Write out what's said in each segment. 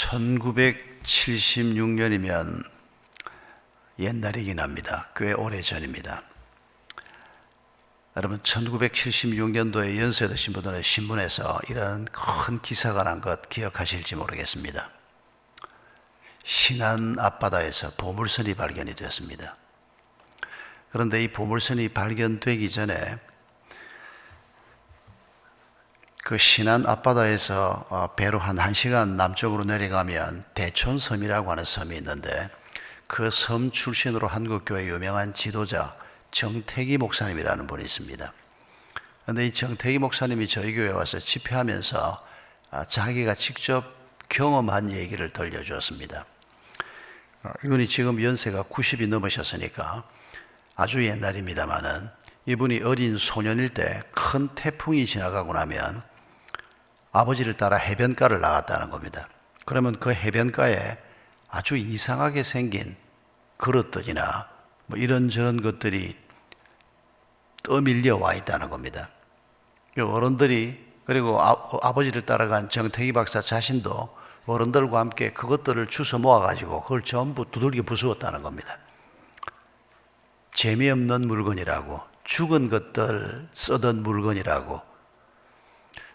1976년이면 옛날이긴 합니다. 꽤 오래전입니다. 여러분, 1976년도에 연세 드신 분들은 신문에서 이런 큰 기사가 난 것 기억하실지 모르겠습니다. 신안 앞바다에서 보물선이 발견이 되었습니다. 그런데 이 보물선이 발견되기 전에 그 신안 앞바다에서 배로 한 1시간 남쪽으로 내려가면 대촌섬이라고 하는 섬이 있는데, 그 섬 출신으로 한국교회 유명한 지도자 정태기 목사님이라는 분이 있습니다. 그런데 이 정태기 목사님이 저희 교회에 와서 집회하면서 자기가 직접 경험한 얘기를 들려주었습니다. 이분이 지금 연세가 90이 넘으셨으니까 아주 옛날입니다마는, 이분이 어린 소년일 때 큰 태풍이 지나가고 나면 아버지를 따라 해변가를 나갔다는 겁니다. 그러면 그 해변가에 아주 이상하게 생긴 그릇들이나 뭐 이런저런 것들이 떠밀려 와 있다는 겁니다. 어른들이, 그리고 아버지를 따라간 정태기 박사 자신도 어른들과 함께 그것들을 주워 모아가지고 그걸 전부 두들겨 부수었다는 겁니다. 재미없는 물건이라고, 죽은 것들 쓰던 물건이라고.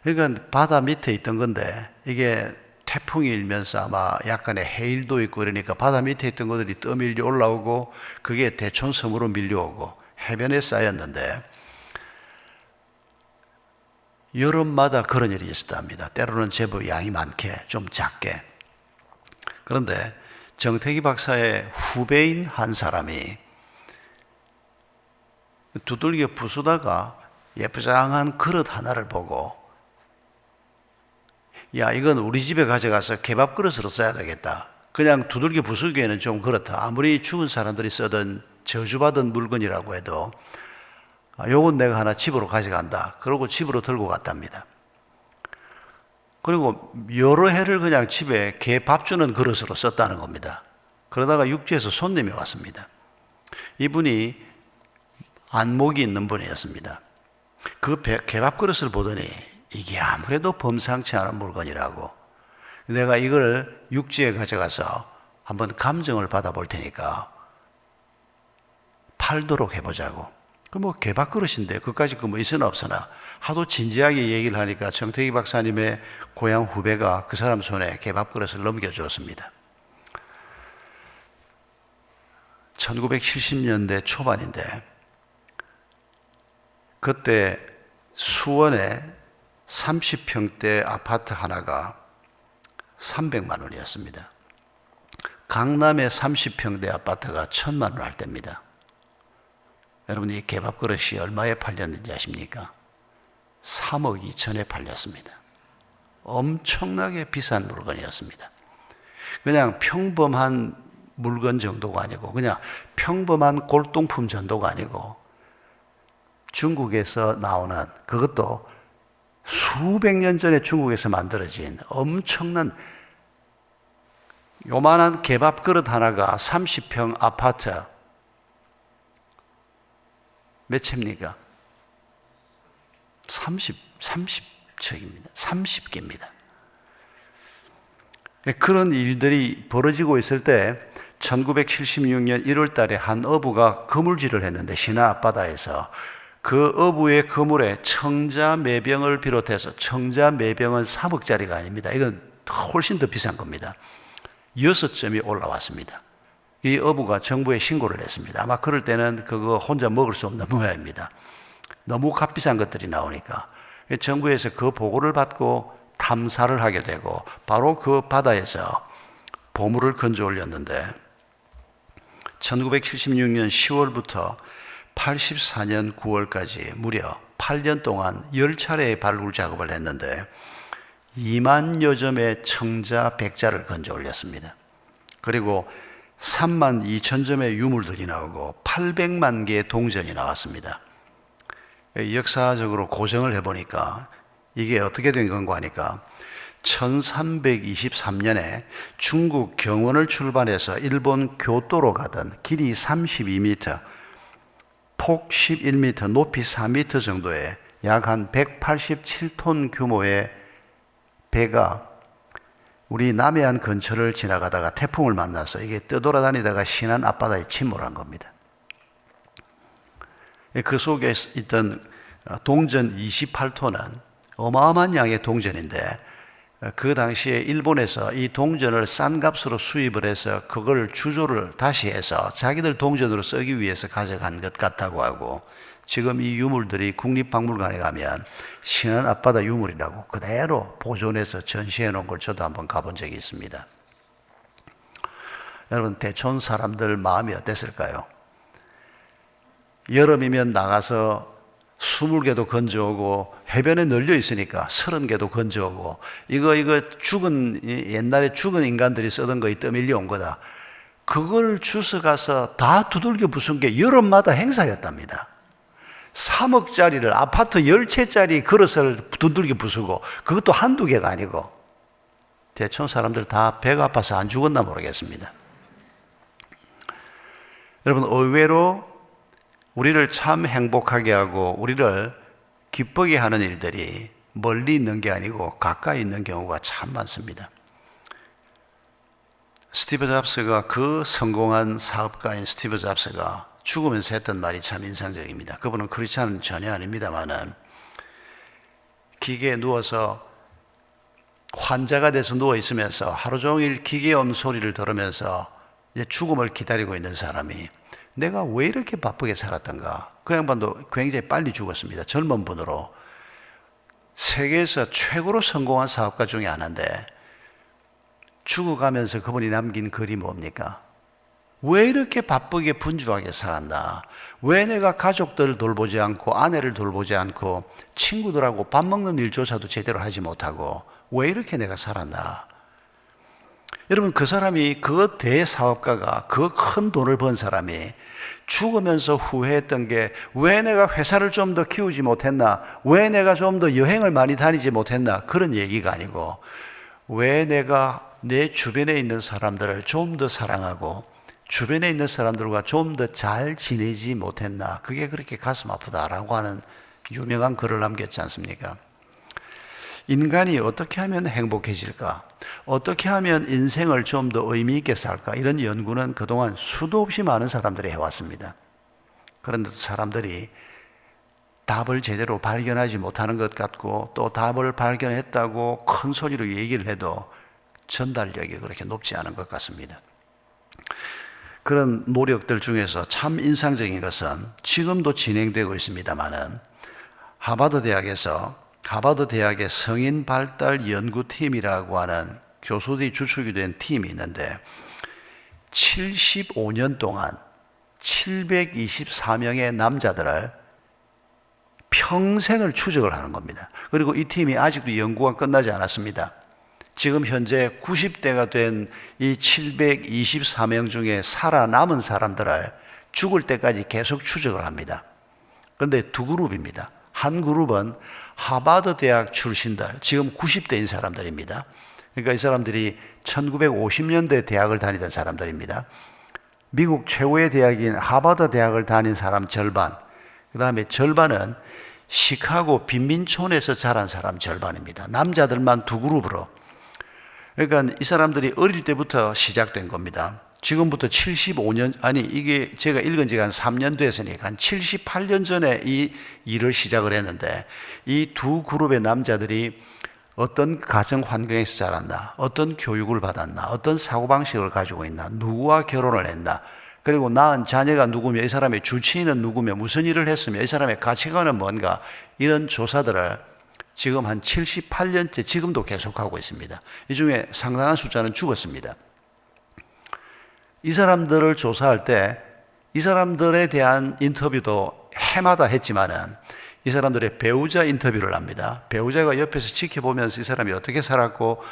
그러니까 바다 밑에 있던 건데, 이게 태풍이 일면서 아마 약간의 해일도 있고 그러니까 바다 밑에 있던 것들이 떠밀려 올라오고, 그게 대촌섬으로 밀려오고 해변에 쌓였는데, 여름마다 그런 일이 있었답니다. 때로는 제법 양이 많게, 좀 작게. 그런데 정태기 박사의 후배인 한 사람이 두들겨 부수다가 예쁘장한 그릇 하나를 보고, 야, 이건 우리 집에 가져가서 케밥 그릇으로 써야 되겠다. 그냥 두들겨 부수기에는 좀 그렇다. 아무리 죽은 사람들이 쓰던 저주받은 물건이라고 해도 요건 내가 하나 집으로 가져간다. 그러고 집으로 들고 갔답니다. 그리고 여러 해를 그냥 집에 개 밥 주는 그릇으로 썼다는 겁니다. 그러다가 육지에서 손님이 왔습니다. 이분이 안목이 있는 분이었습니다. 그 개밥 그릇을 보더니 이게 아무래도 범상치 않은 물건이라고, 내가 이걸 육지에 가져가서 한번 감정을 받아볼 테니까 팔도록 해보자고. 그 뭐 개밥 그릇인데 그까짓 거 뭐 있으나 없으나 하도 진지하게 얘기를 하니까 정태기 박사님의 고향 후배가 그 사람 손에 개밥 그릇을 넘겨주었습니다. 1970년대 초반인데, 그때 수원에 30평대 아파트 하나가 300만 원이었습니다. 강남의 30평대 아파트가 1000만 원 할 때입니다. 여러분, 이 개밥 그릇이 얼마에 팔렸는지 아십니까? 3억 2천에 팔렸습니다. 엄청나게 비싼 물건이었습니다. 그냥 평범한 물건 정도가 아니고, 그냥 평범한 골동품 정도가 아니고, 중국에서 나오는, 그것도 수백 년 전에 중국에서 만들어진 엄청난 요만한 개밥 그릇 하나가 30평 아파트 몇 채입니까? 30척입니다. 30개입니다. 그런 일들이 벌어지고 있을 때 1976년 1월 달에 한 어부가 그물질을 했는데, 신안 앞바다에서 그 어부의 그물에 청자매병을 비롯해서, 청자매병은 3억짜리가 아닙니다. 이건 훨씬 더 비싼 겁니다. 6점이 올라왔습니다. 이 어부가 정부에 신고를 했습니다. 아마 그럴 때는 그거 혼자 먹을 수 없는 모양입니다. 너무 값비싼 것들이 나오니까 정부에서 그 보고를 받고 탐사를 하게 되고, 바로 그 바다에서 보물을 건져 올렸는데, 1976년 10월부터 84년 9월까지 무려 8년 동안 10차례의 발굴 작업을 했는데 2만여 점의 청자 백자를 건져 올렸습니다. 그리고 3만 2천 점의 유물들이 나오고 800만 개의 동전이 나왔습니다. 역사적으로 고정을 해보니까 이게 어떻게 된 건가 하니까, 1323년에 중국 경원을 출발해서 일본 교토로 가던 길이 32m, 폭 11m, 높이 4m 정도의 약 한 187톤 규모의 배가 우리 남해안 근처를 지나가다가 태풍을 만나서 이게 떠돌아다니다가 신안 앞바다에 침몰한 겁니다. 그 속에 있던 동전 28톤은 어마어마한 양의 동전인데, 그 당시에 일본에서 이 동전을 싼 값으로 수입을 해서 그걸 주조를 다시 해서 자기들 동전으로 쓰기 위해서 가져간 것 같다고 하고, 지금 이 유물들이 국립박물관에 가면 신안 앞바다 유물이라고 그대로 보존해서 전시해 놓은 걸 저도 한번 가본 적이 있습니다. 여러분, 대촌 사람들 마음이 어땠을까요? 여름이면 나가서 20개도 건져오고, 해변에 널려 있으니까 30개도 건져오고, 이거 옛날에 죽은 인간들이 쓰던 거에 떠밀려 온 거다. 그걸 주워가서 다 두들겨 부순 게 여름마다 행사였답니다. 3억짜리를 아파트 10채짜리 그릇을 두들겨 부수고, 그것도 한두 개가 아니고. 대촌 사람들 다 배가 아파서 안 죽었나 모르겠습니다. 여러분, 의외로 우리를 참 행복하게 하고 우리를 기쁘게 하는 일들이 멀리 있는 게 아니고 가까이 있는 경우가 참 많습니다. 스티브 잡스가, 그 성공한 사업가인 스티브 잡스가 죽으면서 했던 말이 참 인상적입니다. 그분은 크리스찬은 전혀 아닙니다만은, 기계에 누워서 환자가 돼서 누워 있으면서 하루 종일 기계음 소리를 들으면서 이제 죽음을 기다리고 있는 사람이 내가 왜 이렇게 바쁘게 살았던가. 그 양반도 굉장히 빨리 죽었습니다. 젊은 분으로. 세계에서 최고로 성공한 사업가 중에 하나인데, 죽어가면서 그분이 남긴 글이 뭡니까? 왜 이렇게 바쁘게 분주하게 살았나? 왜 내가 가족들을 돌보지 않고 아내를 돌보지 않고 친구들하고 밥 먹는 일조차도 제대로 하지 못하고 왜 이렇게 내가 살았나? 여러분, 그 사람이, 그 대사업가가, 그 큰 돈을 번 사람이 죽으면서 후회했던 게, 왜 내가 회사를 좀 더 키우지 못했나? 왜 내가 좀 더 여행을 많이 다니지 못했나? 그런 얘기가 아니고, 왜 내가 내 주변에 있는 사람들을 좀 더 사랑하고 주변에 있는 사람들과 좀 더 잘 지내지 못했나? 그게 그렇게 가슴 아프다라고 하는 유명한 글을 남겼지 않습니까? 인간이 어떻게 하면 행복해질까? 어떻게 하면 인생을 좀 더 의미 있게 살까? 이런 연구는 그동안 수도 없이 많은 사람들이 해왔습니다. 그런데 사람들이 답을 제대로 발견하지 못하는 것 같고, 또 답을 발견했다고 큰 소리로 얘기를 해도 전달력이 그렇게 높지 않은 것 같습니다. 그런 노력들 중에서 참 인상적인 것은 지금도 진행되고 있습니다만은, 하버드 대학의 성인 발달 연구팀이라고 하는 교수들이 주축이 된 팀이 있는데, 75년 동안 724명의 남자들을 평생을 추적을 하는 겁니다. 그리고 이 팀이 아직도 연구가 끝나지 않았습니다. 지금 현재 90대가 된 이 724명 중에 살아남은 사람들을 죽을 때까지 계속 추적을 합니다. 그런데 두 그룹입니다. 한 그룹은 하버드 대학 출신들, 지금 90대인 사람들입니다. 그러니까 이 사람들이 1950년대 대학을 다니던 사람들입니다. 미국 최고의 대학인 하버드 대학을 다닌 사람 절반, 그 다음에 절반은 시카고 빈민촌에서 자란 사람 절반입니다. 남자들만 두 그룹으로. 그러니까 이 사람들이 어릴 때부터 시작된 겁니다. 지금부터 75년, 이게 제가 읽은 지가 한 3년 됐으니까 한 78년 전에 이 일을 시작을 했는데, 이 두 그룹의 남자들이 어떤 가정 환경에서 자랐나, 어떤 교육을 받았나, 어떤 사고방식을 가지고 있나, 누구와 결혼을 했나, 그리고 낳은 자녀가 누구며, 이 사람의 주치의는 누구며, 무슨 일을 했으며, 이 사람의 가치관은 뭔가, 이런 조사들을 지금 한 78년째 지금도 계속하고 있습니다. 이 중에 상당한 숫자는 죽었습니다. 이 사람들을 조사할 때 이 사람들에 대한 인터뷰도 해마다 했지만은, 이 사람들의 배우자 인터뷰를 합니다. 배우자가 옆에서 지켜보면서 이 사람이 어떻게 살았고,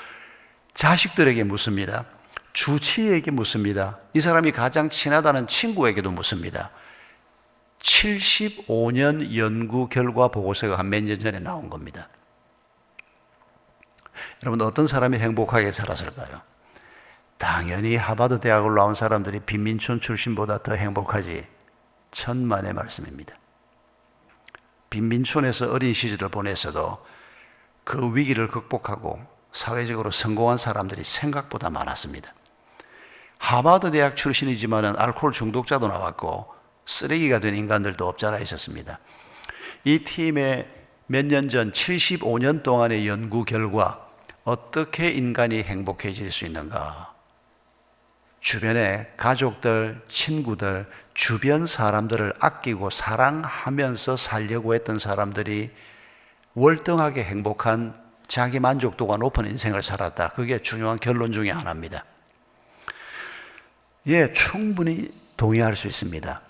자식들에게 묻습니다. 주치의에게 묻습니다. 이 사람이 가장 친하다는 친구에게도 묻습니다. 75년 연구 결과 보고서가 한 몇 년 전에 나온 겁니다. 여러분, 어떤 사람이 행복하게 살았을까요? 당연히 하버드 대학을 나온 사람들이 빈민촌 출신보다 더 행복하지. 천만의 말씀입니다. 빈민촌에서 어린 시절을 보냈어도 그 위기를 극복하고 사회적으로 성공한 사람들이 생각보다 많았습니다. 하버드 대학 출신이지만 알코올 중독자도 나왔고 쓰레기가 된 인간들도 없잖아 있었습니다. 이 팀의 몇 년 전 75년 동안의 연구 결과 어떻게 인간이 행복해질 수 있는가? 주변에 가족들, 친구들, 주변 사람들을 아끼고 사랑하면서 살려고 했던 사람들이 월등하게 행복한 자기 만족도가 높은 인생을 살았다. 그게 중요한 결론 중에 하나입니다. 예, 충분히 동의할 수 있습니다.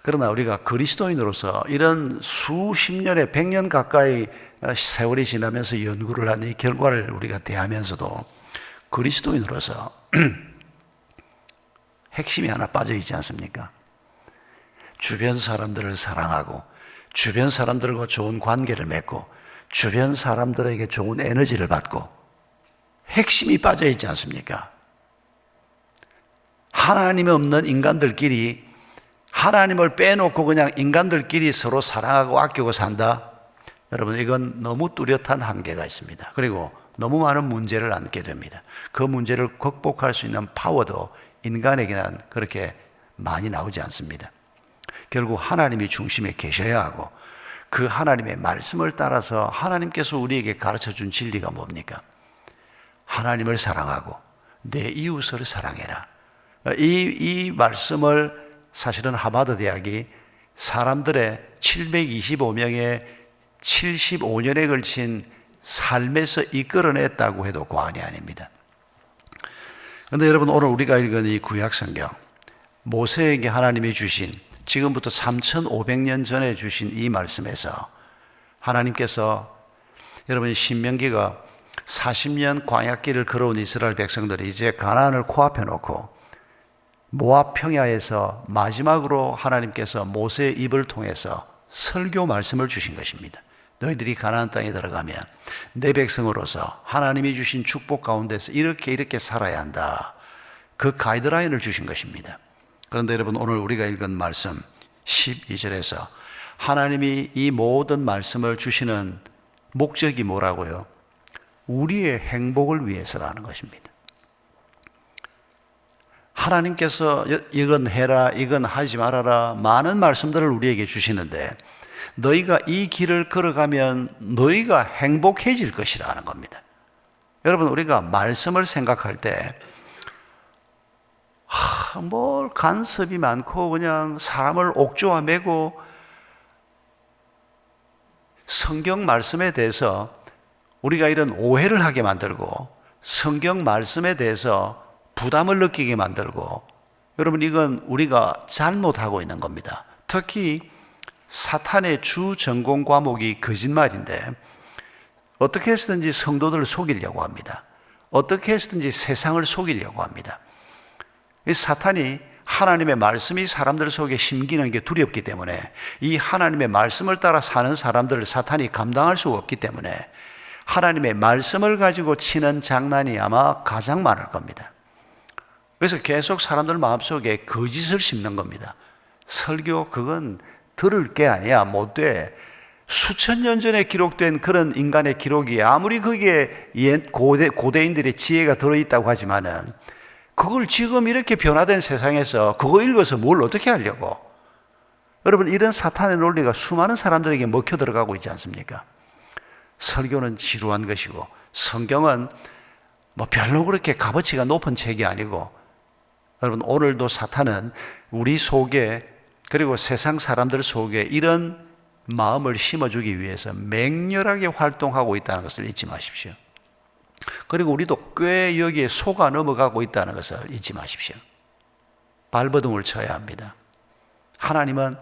그러나 우리가 그리스도인으로서 이런 수십 년에 100년 가까이 세월이 지나면서 연구를 한 이 결과를 우리가 대하면서도 그리스도인으로서 핵심이 하나 빠져 있지 않습니까? 주변 사람들을 사랑하고 주변 사람들과 좋은 관계를 맺고 주변 사람들에게 좋은 에너지를 받고 핵심이 빠져 있지 않습니까? 하나님이 없는 인간들끼리 하나님을 빼놓고 그냥 인간들끼리 서로 사랑하고 아끼고 산다? 여러분, 이건 너무 뚜렷한 한계가 있습니다. 그리고 너무 많은 문제를 안게 됩니다. 그 문제를 극복할 수 있는 파워도 인간에게는 그렇게 많이 나오지 않습니다. 결국 하나님이 중심에 계셔야 하고 그 하나님의 말씀을 따라서 하나님께서 우리에게 가르쳐 준 진리가 뭡니까? 하나님을 사랑하고 내 이웃을 사랑해라. 이 말씀을 사실은 하버드 대학이 사람들의 725명의 75년에 걸친 삶에서 이끌어냈다고 해도 과언이 아닙니다. 그런데 여러분, 오늘 우리가 읽은 이 구약 성경, 모세에게 하나님이 주신 지금부터 3,500년 전에 주신 이 말씀에서 하나님께서, 여러분, 신명기가 40년 광야길을 걸어온 이스라엘 백성들이 이제 가나안을 코앞에 놓고 모압 평야에서 마지막으로 하나님께서 모세의 입을 통해서 설교 말씀을 주신 것입니다. 너희들이 가나안 땅에 들어가면 내 백성으로서 하나님이 주신 축복 가운데서 이렇게 살아야 한다. 그 가이드라인을 주신 것입니다. 그런데 여러분, 오늘 우리가 읽은 말씀 12절에서 하나님이 이 모든 말씀을 주시는 목적이 뭐라고요? 우리의 행복을 위해서라는 것입니다. 하나님께서 이건 해라, 이건 하지 말아라, 많은 말씀들을 우리에게 주시는데 너희가 이 길을 걸어가면 너희가 행복해질 것이라는 겁니다. 여러분, 우리가 말씀을 생각할 때 뭘 간섭이 많고 그냥 사람을 옥조와 매고 성경 말씀에 대해서 우리가 이런 오해를 하게 만들고 성경 말씀에 대해서 부담을 느끼게 만들고, 여러분, 이건 우리가 잘못하고 있는 겁니다. 특히 사탄의 주 전공 과목이 거짓말인데 어떻게 해서든지 성도들을 속이려고 합니다. 어떻게 해서든지 세상을 속이려고 합니다. 이 사탄이 하나님의 말씀이 사람들 속에 심기는 게 두렵기 때문에 이 하나님의 말씀을 따라 사는 사람들을 사탄이 감당할 수가 없기 때문에 하나님의 말씀을 가지고 치는 장난이 아마 가장 많을 겁니다. 그래서 계속 사람들 마음속에 거짓을 심는 겁니다. 설교 그건 들을 게 아니야, 못 돼. 수천 년 전에 기록된 그런 인간의 기록이 아무리 거기에 고대인들의 지혜가 들어있다고 하지만은 그걸 지금 이렇게 변화된 세상에서 그거 읽어서 뭘 어떻게 하려고? 여러분, 이런 사탄의 논리가 수많은 사람들에게 먹혀 들어가고 있지 않습니까? 설교는 지루한 것이고 성경은 뭐 별로 그렇게 값어치가 높은 책이 아니고, 여러분, 오늘도 사탄은 우리 속에 그리고 세상 사람들 속에 이런 마음을 심어주기 위해서 맹렬하게 활동하고 있다는 것을 잊지 마십시오. 그리고 우리도 꽤 여기에 속아 넘어가고 있다는 것을 잊지 마십시오. 발버둥을 쳐야 합니다. 하나님은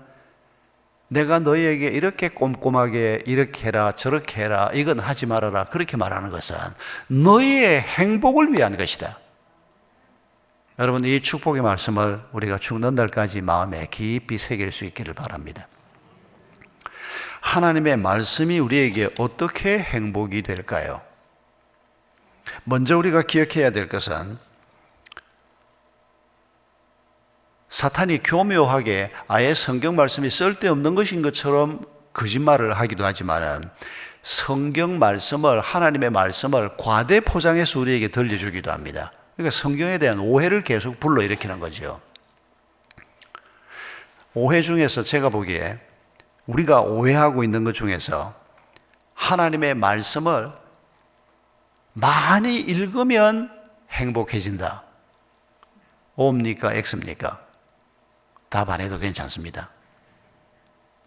내가 너희에게 이렇게 꼼꼼하게 이렇게 해라 저렇게 해라 이건 하지 말아라 그렇게 말하는 것은 너희의 행복을 위한 것이다. 여러분, 이 축복의 말씀을 우리가 죽는 날까지 마음에 깊이 새길 수 있기를 바랍니다. 하나님의 말씀이 우리에게 어떻게 행복이 될까요? 먼저 우리가 기억해야 될 것은 사탄이 교묘하게 아예 성경 말씀이 쓸데없는 것인 것처럼 거짓말을 하기도 하지만 성경 말씀을, 하나님의 말씀을 과대 포장해서 우리에게 들려주기도 합니다. 그러니까 성경에 대한 오해를 계속 불러일으키는 거죠. 오해 중에서 제가 보기에 우리가 오해하고 있는 것 중에서 하나님의 말씀을 많이 읽으면 행복해진다. O입니까? X입니까? 답 안 해도 괜찮습니다.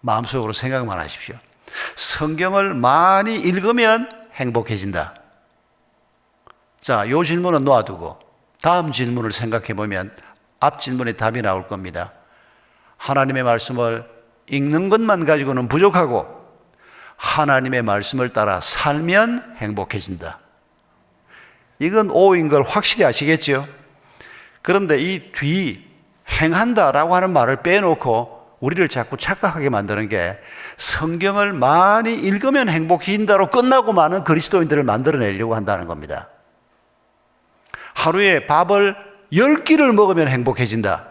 마음속으로 생각만 하십시오. 성경을 많이 읽으면 행복해진다. 자, 이 질문은 놓아두고 다음 질문을 생각해 보면 앞 질문에 답이 나올 겁니다. 하나님의 말씀을 읽는 것만 가지고는 부족하고 하나님의 말씀을 따라 살면 행복해진다. 이건 O인 걸 확실히 아시겠죠? 그런데 이 뒤 행한다라고 하는 말을 빼놓고 우리를 자꾸 착각하게 만드는 게 성경을 많이 읽으면 행복해진다로 끝나고 마는 그리스도인들을 만들어내려고 한다는 겁니다. 하루에 밥을 10끼를 먹으면 행복해진다.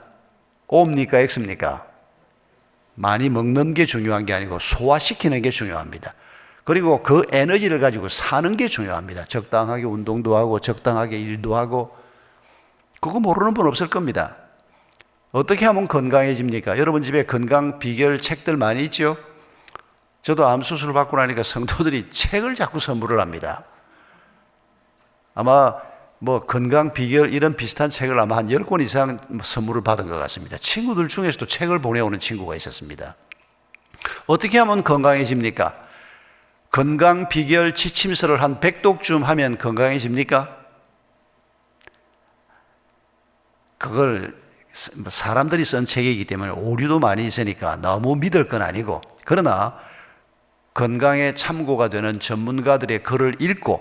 O입니까? X입니까? 많이 먹는 게 중요한 게 아니고 소화시키는 게 중요합니다. 그리고 그 에너지를 가지고 사는 게 중요합니다. 적당하게 운동도 하고 적당하게 일도 하고. 그거 모르는 분 없을 겁니다. 어떻게 하면 건강해집니까? 여러분 집에 건강 비결 책들 많이 있죠? 저도 암 수술 받고 나니까 성도들이 책을 자꾸 선물을 합니다. 아마 건강 비결 이런 비슷한 책을 아마 한 10권 이상 선물을 받은 것 같습니다. 친구들 중에서도 책을 보내오는 친구가 있었습니다. 어떻게 하면 건강해집니까? 건강 비결 지침서를 한 100독쯤 하면 건강해집니까? 그걸 사람들이 쓴 책이기 때문에 오류도 많이 있으니까 너무 믿을 건 아니고, 그러나 건강에 참고가 되는 전문가들의 글을 읽고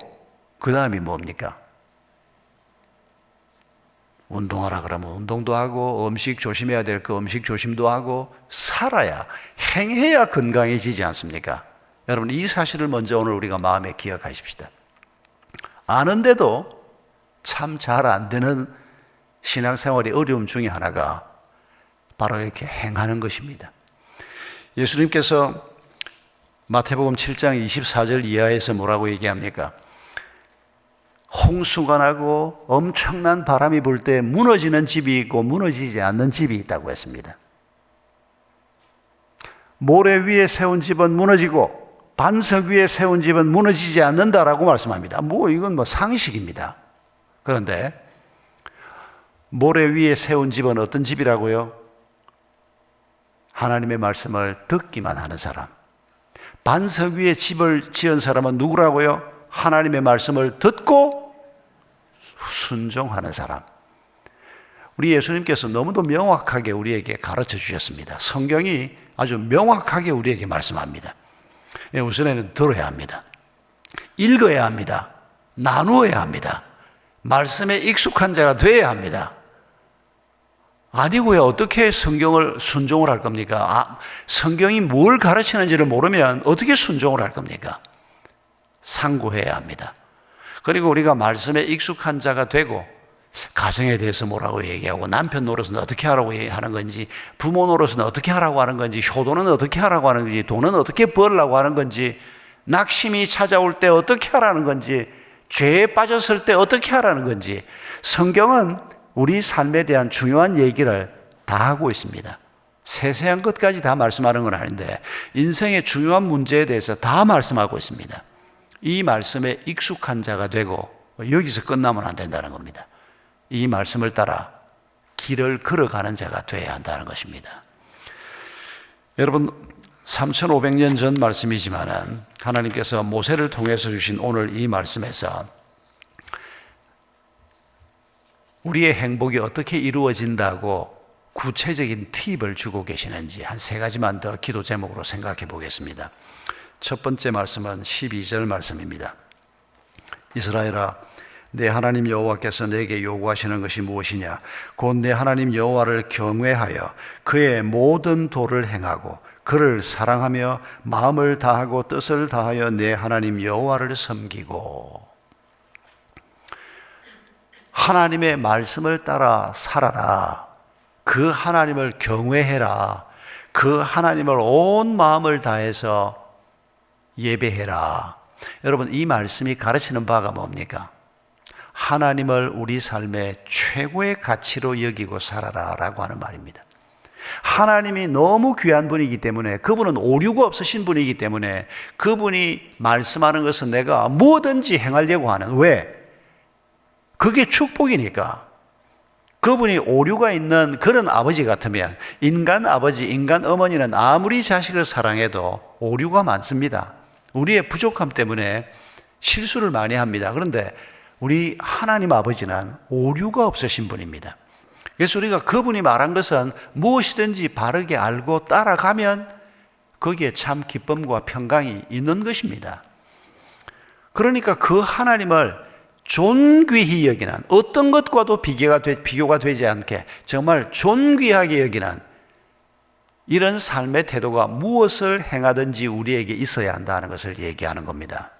그 다음이 뭡니까? 운동하라 그러면 운동도 하고 음식 조심해야 될 거 음식 조심도 하고 살아야, 행해야 건강해지지 않습니까? 여러분 이 사실을 먼저 오늘 우리가 마음에 기억하십시다. 아는데도 참 잘 안 되는 신앙생활의 어려움 중에 하나가 바로 이렇게 행하는 것입니다. 예수님께서 마태복음 7장 24절 이하에서 뭐라고 얘기합니까? 홍수가 나고 엄청난 바람이 불 때 무너지는 집이 있고 무너지지 않는 집이 있다고 했습니다. 모래 위에 세운 집은 무너지고 반석 위에 세운 집은 무너지지 않는다라고 말씀합니다. 이건 상식입니다. 그런데 모래 위에 세운 집은 어떤 집이라고요? 하나님의 말씀을 듣기만 하는 사람. 반석 위에 집을 지은 사람은 누구라고요? 하나님의 말씀을 듣고 순종하는 사람. 우리 예수님께서 너무도 명확하게 우리에게 가르쳐 주셨습니다. 성경이 아주 명확하게 우리에게 말씀합니다. 우선에는 들어야 합니다. 읽어야 합니다. 나누어야 합니다. 말씀에 익숙한 자가 되어야 합니다. 아니고요, 어떻게 성경을 순종을 할 겁니까? 성경이 뭘 가르치는지를 모르면 어떻게 순종을 할 겁니까? 상고해야 합니다. 그리고 우리가 말씀에 익숙한 자가 되고 가정에 대해서 뭐라고 얘기하고 남편 노릇은 어떻게 하라고 하는 건지, 부모 노릇은 어떻게 하라고 하는 건지, 효도는 어떻게 하라고 하는 건지, 돈은 어떻게 벌려고 하는 건지, 낙심이 찾아올 때 어떻게 하라는 건지, 죄에 빠졌을 때 어떻게 하라는 건지, 성경은 우리 삶에 대한 중요한 얘기를 다 하고 있습니다. 세세한 것까지 다 말씀하는 건 아닌데 인생의 중요한 문제에 대해서 다 말씀하고 있습니다. 이 말씀에 익숙한 자가 되고 여기서 끝나면 안 된다는 겁니다. 이 말씀을 따라 길을 걸어가는 자가 되어야 한다는 것입니다. 여러분 3,500년 전 말씀이지만은 하나님께서 모세를 통해서 주신 오늘 이 말씀에서 우리의 행복이 어떻게 이루어진다고 구체적인 팁을 주고 계시는지 한 3가지만 더 기도 제목으로 생각해 보겠습니다. 첫 번째 말씀은 12절 말씀입니다. 이스라엘아, 내 하나님 여호와께서 내게 요구하시는 것이 무엇이냐? 곧 내 하나님 여호와를 경외하여 그의 모든 도를 행하고 그를 사랑하며 마음을 다하고 뜻을 다하여 내 하나님 여호와를 섬기고. 하나님의 말씀을 따라 살아라. 그 하나님을 경외해라. 그 하나님을 온 마음을 다해서 예배해라. 여러분, 이 말씀이 가르치는 바가 뭡니까? 하나님을 우리 삶의 최고의 가치로 여기고 살아라 라고 하는 말입니다. 하나님이 너무 귀한 분이기 때문에, 그분은 오류가 없으신 분이기 때문에 그분이 말씀하는 것은 내가 뭐든지 행하려고 하는, 왜? 그게 축복이니까. 그분이 오류가 있는 그런 아버지 같으면, 인간 아버지, 인간 어머니는 아무리 자식을 사랑해도 오류가 많습니다. 우리의 부족함 때문에 실수를 많이 합니다. 그런데 우리 하나님 아버지는 오류가 없으신 분입니다. 그래서 우리가 그분이 말한 것은 무엇이든지 바르게 알고 따라가면 거기에 참 기쁨과 평강이 있는 것입니다. 그러니까 그 하나님을 존귀히 여기는, 어떤 것과도 비교가 되지 않게 정말 존귀하게 여기는 이런 삶의 태도가 무엇을 행하든지 우리에게 있어야 한다는 것을 얘기하는 겁니다.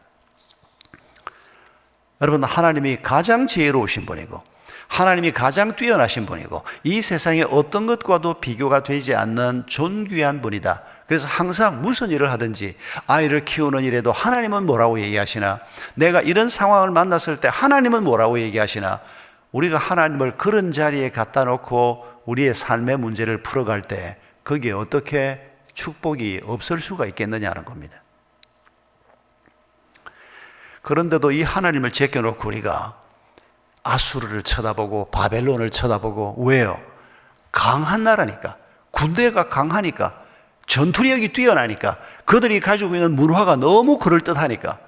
여러분, 하나님이 가장 지혜로우신 분이고 하나님이 가장 뛰어나신 분이고 이 세상에 어떤 것과도 비교가 되지 않는 존귀한 분이다. 그래서 항상 무슨 일을 하든지, 아이를 키우는 일에도 하나님은 뭐라고 얘기하시나, 내가 이런 상황을 만났을 때 하나님은 뭐라고 얘기하시나, 우리가 하나님을 그런 자리에 갖다 놓고 우리의 삶의 문제를 풀어갈 때 거기에 어떻게 축복이 없을 수가 있겠느냐는 겁니다. 그런데도 이 하나님을 제껴놓고 우리가 아수르를 쳐다보고 바벨론을 쳐다보고, 왜요? 강한 나라니까, 군대가 강하니까, 전투력이 뛰어나니까, 그들이 가지고 있는 문화가 너무 그럴듯하니까.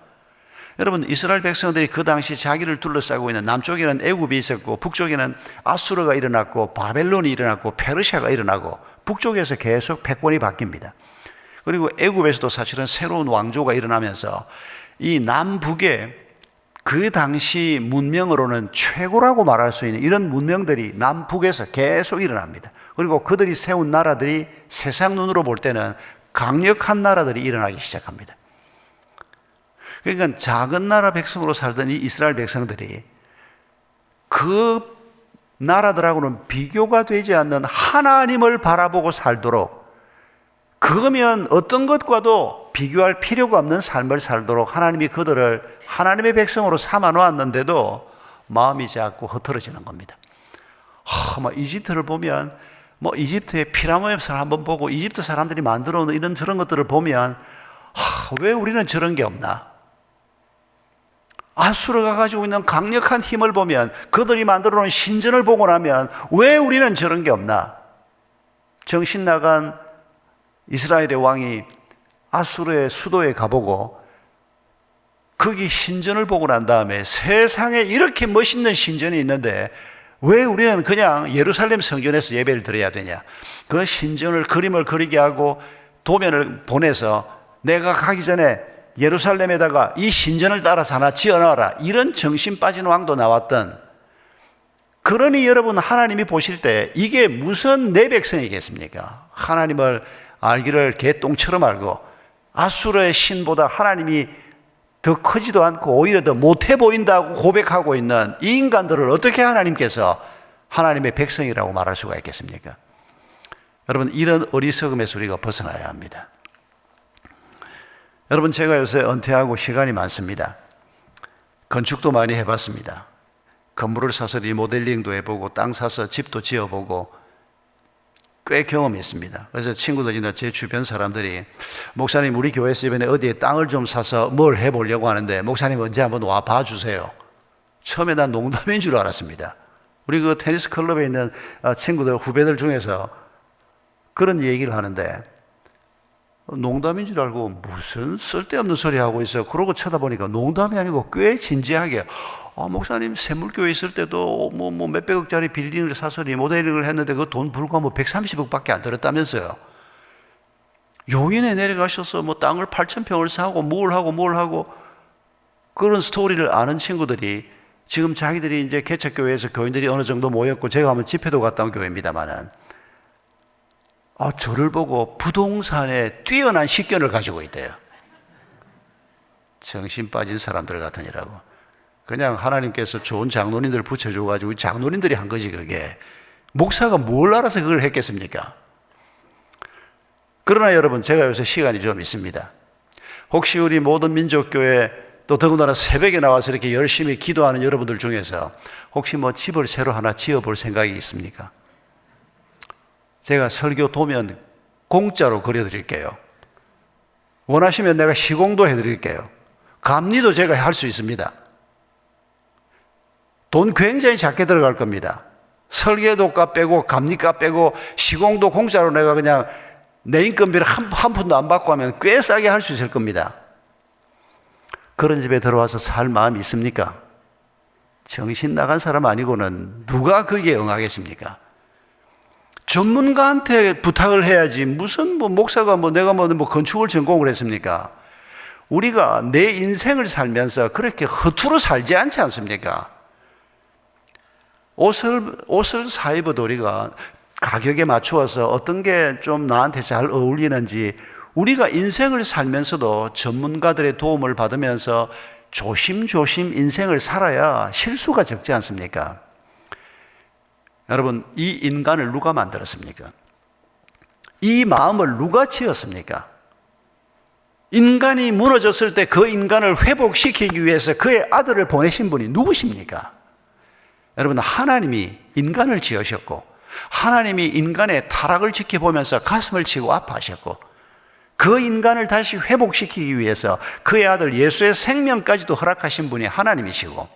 여러분, 이스라엘 백성들이 그 당시 자기를 둘러싸고 있는, 남쪽에는 애굽이 있었고 북쪽에는 아수르가 일어났고 바벨론이 일어났고 페르시아가 일어나고, 북쪽에서 계속 패권이 바뀝니다. 그리고 애굽에서도 사실은 새로운 왕조가 일어나면서 이 남북에 그 당시 문명으로는 최고라고 말할 수 있는 이런 문명들이 남북에서 계속 일어납니다. 그리고 그들이 세운 나라들이 세상 눈으로 볼 때는 강력한 나라들이 일어나기 시작합니다. 그러니까 작은 나라 백성으로 살던 이 이스라엘 백성들이 그 나라들하고는 비교가 되지 않는 하나님을 바라보고 살도록, 그거면 어떤 것과도 비교할 필요가 없는 삶을 살도록 하나님이 그들을 하나님의 백성으로 삼아 놓았는데도 마음이 자꾸 흐트러지는 겁니다. 이집트를 보면, 이집트의 피라미드를 한번 보고 이집트 사람들이 만들어 놓은 이런 저런 것들을 보면 왜 우리는 저런 게 없나? 아수르가 가지고 있는 강력한 힘을 보면, 그들이 만들어 놓은 신전을 보고 나면 왜 우리는 저런 게 없나? 정신 나간 이스라엘의 왕이 아수르의 수도에 가보고 거기 신전을 보고 난 다음에, 세상에 이렇게 멋있는 신전이 있는데 왜 우리는 그냥 예루살렘 성전에서 예배를 드려야 되냐? 그 신전을 그림을 그리게 하고 도면을 보내서 내가 가기 전에 예루살렘에다가 이 신전을 따라서 하나 지어놔라, 이런 정신 빠진 왕도 나왔던. 그러니 여러분, 하나님이 보실 때 이게 무슨 내 백성이겠습니까? 하나님을 알기를 개똥처럼 알고 아수르의 신보다 하나님이 더 크지도 않고 오히려 더 못해 보인다고 고백하고 있는 이 인간들을 어떻게 하나님께서 하나님의 백성이라고 말할 수가 있겠습니까? 여러분, 이런 어리석음에서 우리가 벗어나야 합니다. 여러분, 제가 요새 은퇴하고 시간이 많습니다. 건축도 많이 해봤습니다. 건물을 사서 리모델링도 해보고 땅 사서 집도 지어보고 꽤 경험이 있습니다. 그래서 친구들이나 제 주변 사람들이, 목사님 우리 교회에서 이번에 어디에 땅을 좀 사서 뭘 해보려고 하는데 목사님 언제 한번 와 봐주세요. 처음에 난 농담인 줄 알았습니다. 우리 그 테니스 클럽에 있는 친구들, 후배들 중에서 그런 얘기를 하는데 농담인 줄 알고 무슨 쓸데없는 소리 하고 있어. 그러고 쳐다보니까 농담이 아니고 꽤 진지하게, 목사님 샘물교회 있을 때도 몇백억짜리 빌딩을 사서 리모델링을 했는데 그 돈 불과 130억 밖에 안 들었다면서요. 용인에 내려가셔서 땅을 8,000평을 사고 뭘 하고 그런 스토리를 아는 친구들이 지금 자기들이 이제 개척교회에서 교인들이 어느 정도 모였고, 제가 한번 집회도 갔다 온 교회입니다만은, 저를 보고 부동산에 뛰어난 식견을 가지고 있대요. 정신 빠진 사람들 같으니라고. 그냥 하나님께서 좋은 장로님들 붙여줘가지고 장로님들이 한 거지. 그게 목사가 뭘 알아서 그걸 했겠습니까? 그러나 여러분, 제가 요새 시간이 좀 있습니다. 혹시 우리 모든 민족교회 또 더군다나 새벽에 나와서 이렇게 열심히 기도하는 여러분들 중에서 혹시 뭐 집을 새로 하나 지어볼 생각이 있습니까? 제가 설교 도면 공짜로 그려드릴게요. 원하시면 내가 시공도 해드릴게요. 감리도 제가 할 수 있습니다. 돈 굉장히 작게 들어갈 겁니다. 설계도값 빼고 감리값 빼고 시공도 공짜로 내가 그냥 내 인건비를 한 푼도 안 받고 하면 꽤 싸게 할 수 있을 겁니다. 그런 집에 들어와서 살 마음이 있습니까? 정신 나간 사람 아니고는 누가 거기에 응하겠습니까? 전문가한테 부탁을 해야지 무슨 뭐 목사가 뭐 내가 뭐 건축을 전공을 했습니까? 우리가 내 인생을 살면서 그렇게 허투루 살지 않지 않습니까? 옷을 사 입어도 우리가 가격에 맞추어서 어떤 게 좀 나한테 잘 어울리는지 우리가 인생을 살면서도 전문가들의 도움을 받으면서 조심조심 인생을 살아야 실수가 적지 않습니까? 여러분, 이 인간을 누가 만들었습니까? 이 마음을 누가 지었습니까? 인간이 무너졌을 때 그 인간을 회복시키기 위해서 그의 아들을 보내신 분이 누구십니까? 여러분, 하나님이 인간을 지으셨고 하나님이 인간의 타락을 지켜보면서 가슴을 치고 아파하셨고 그 인간을 다시 회복시키기 위해서 그의 아들 예수의 생명까지도 허락하신 분이 하나님이시고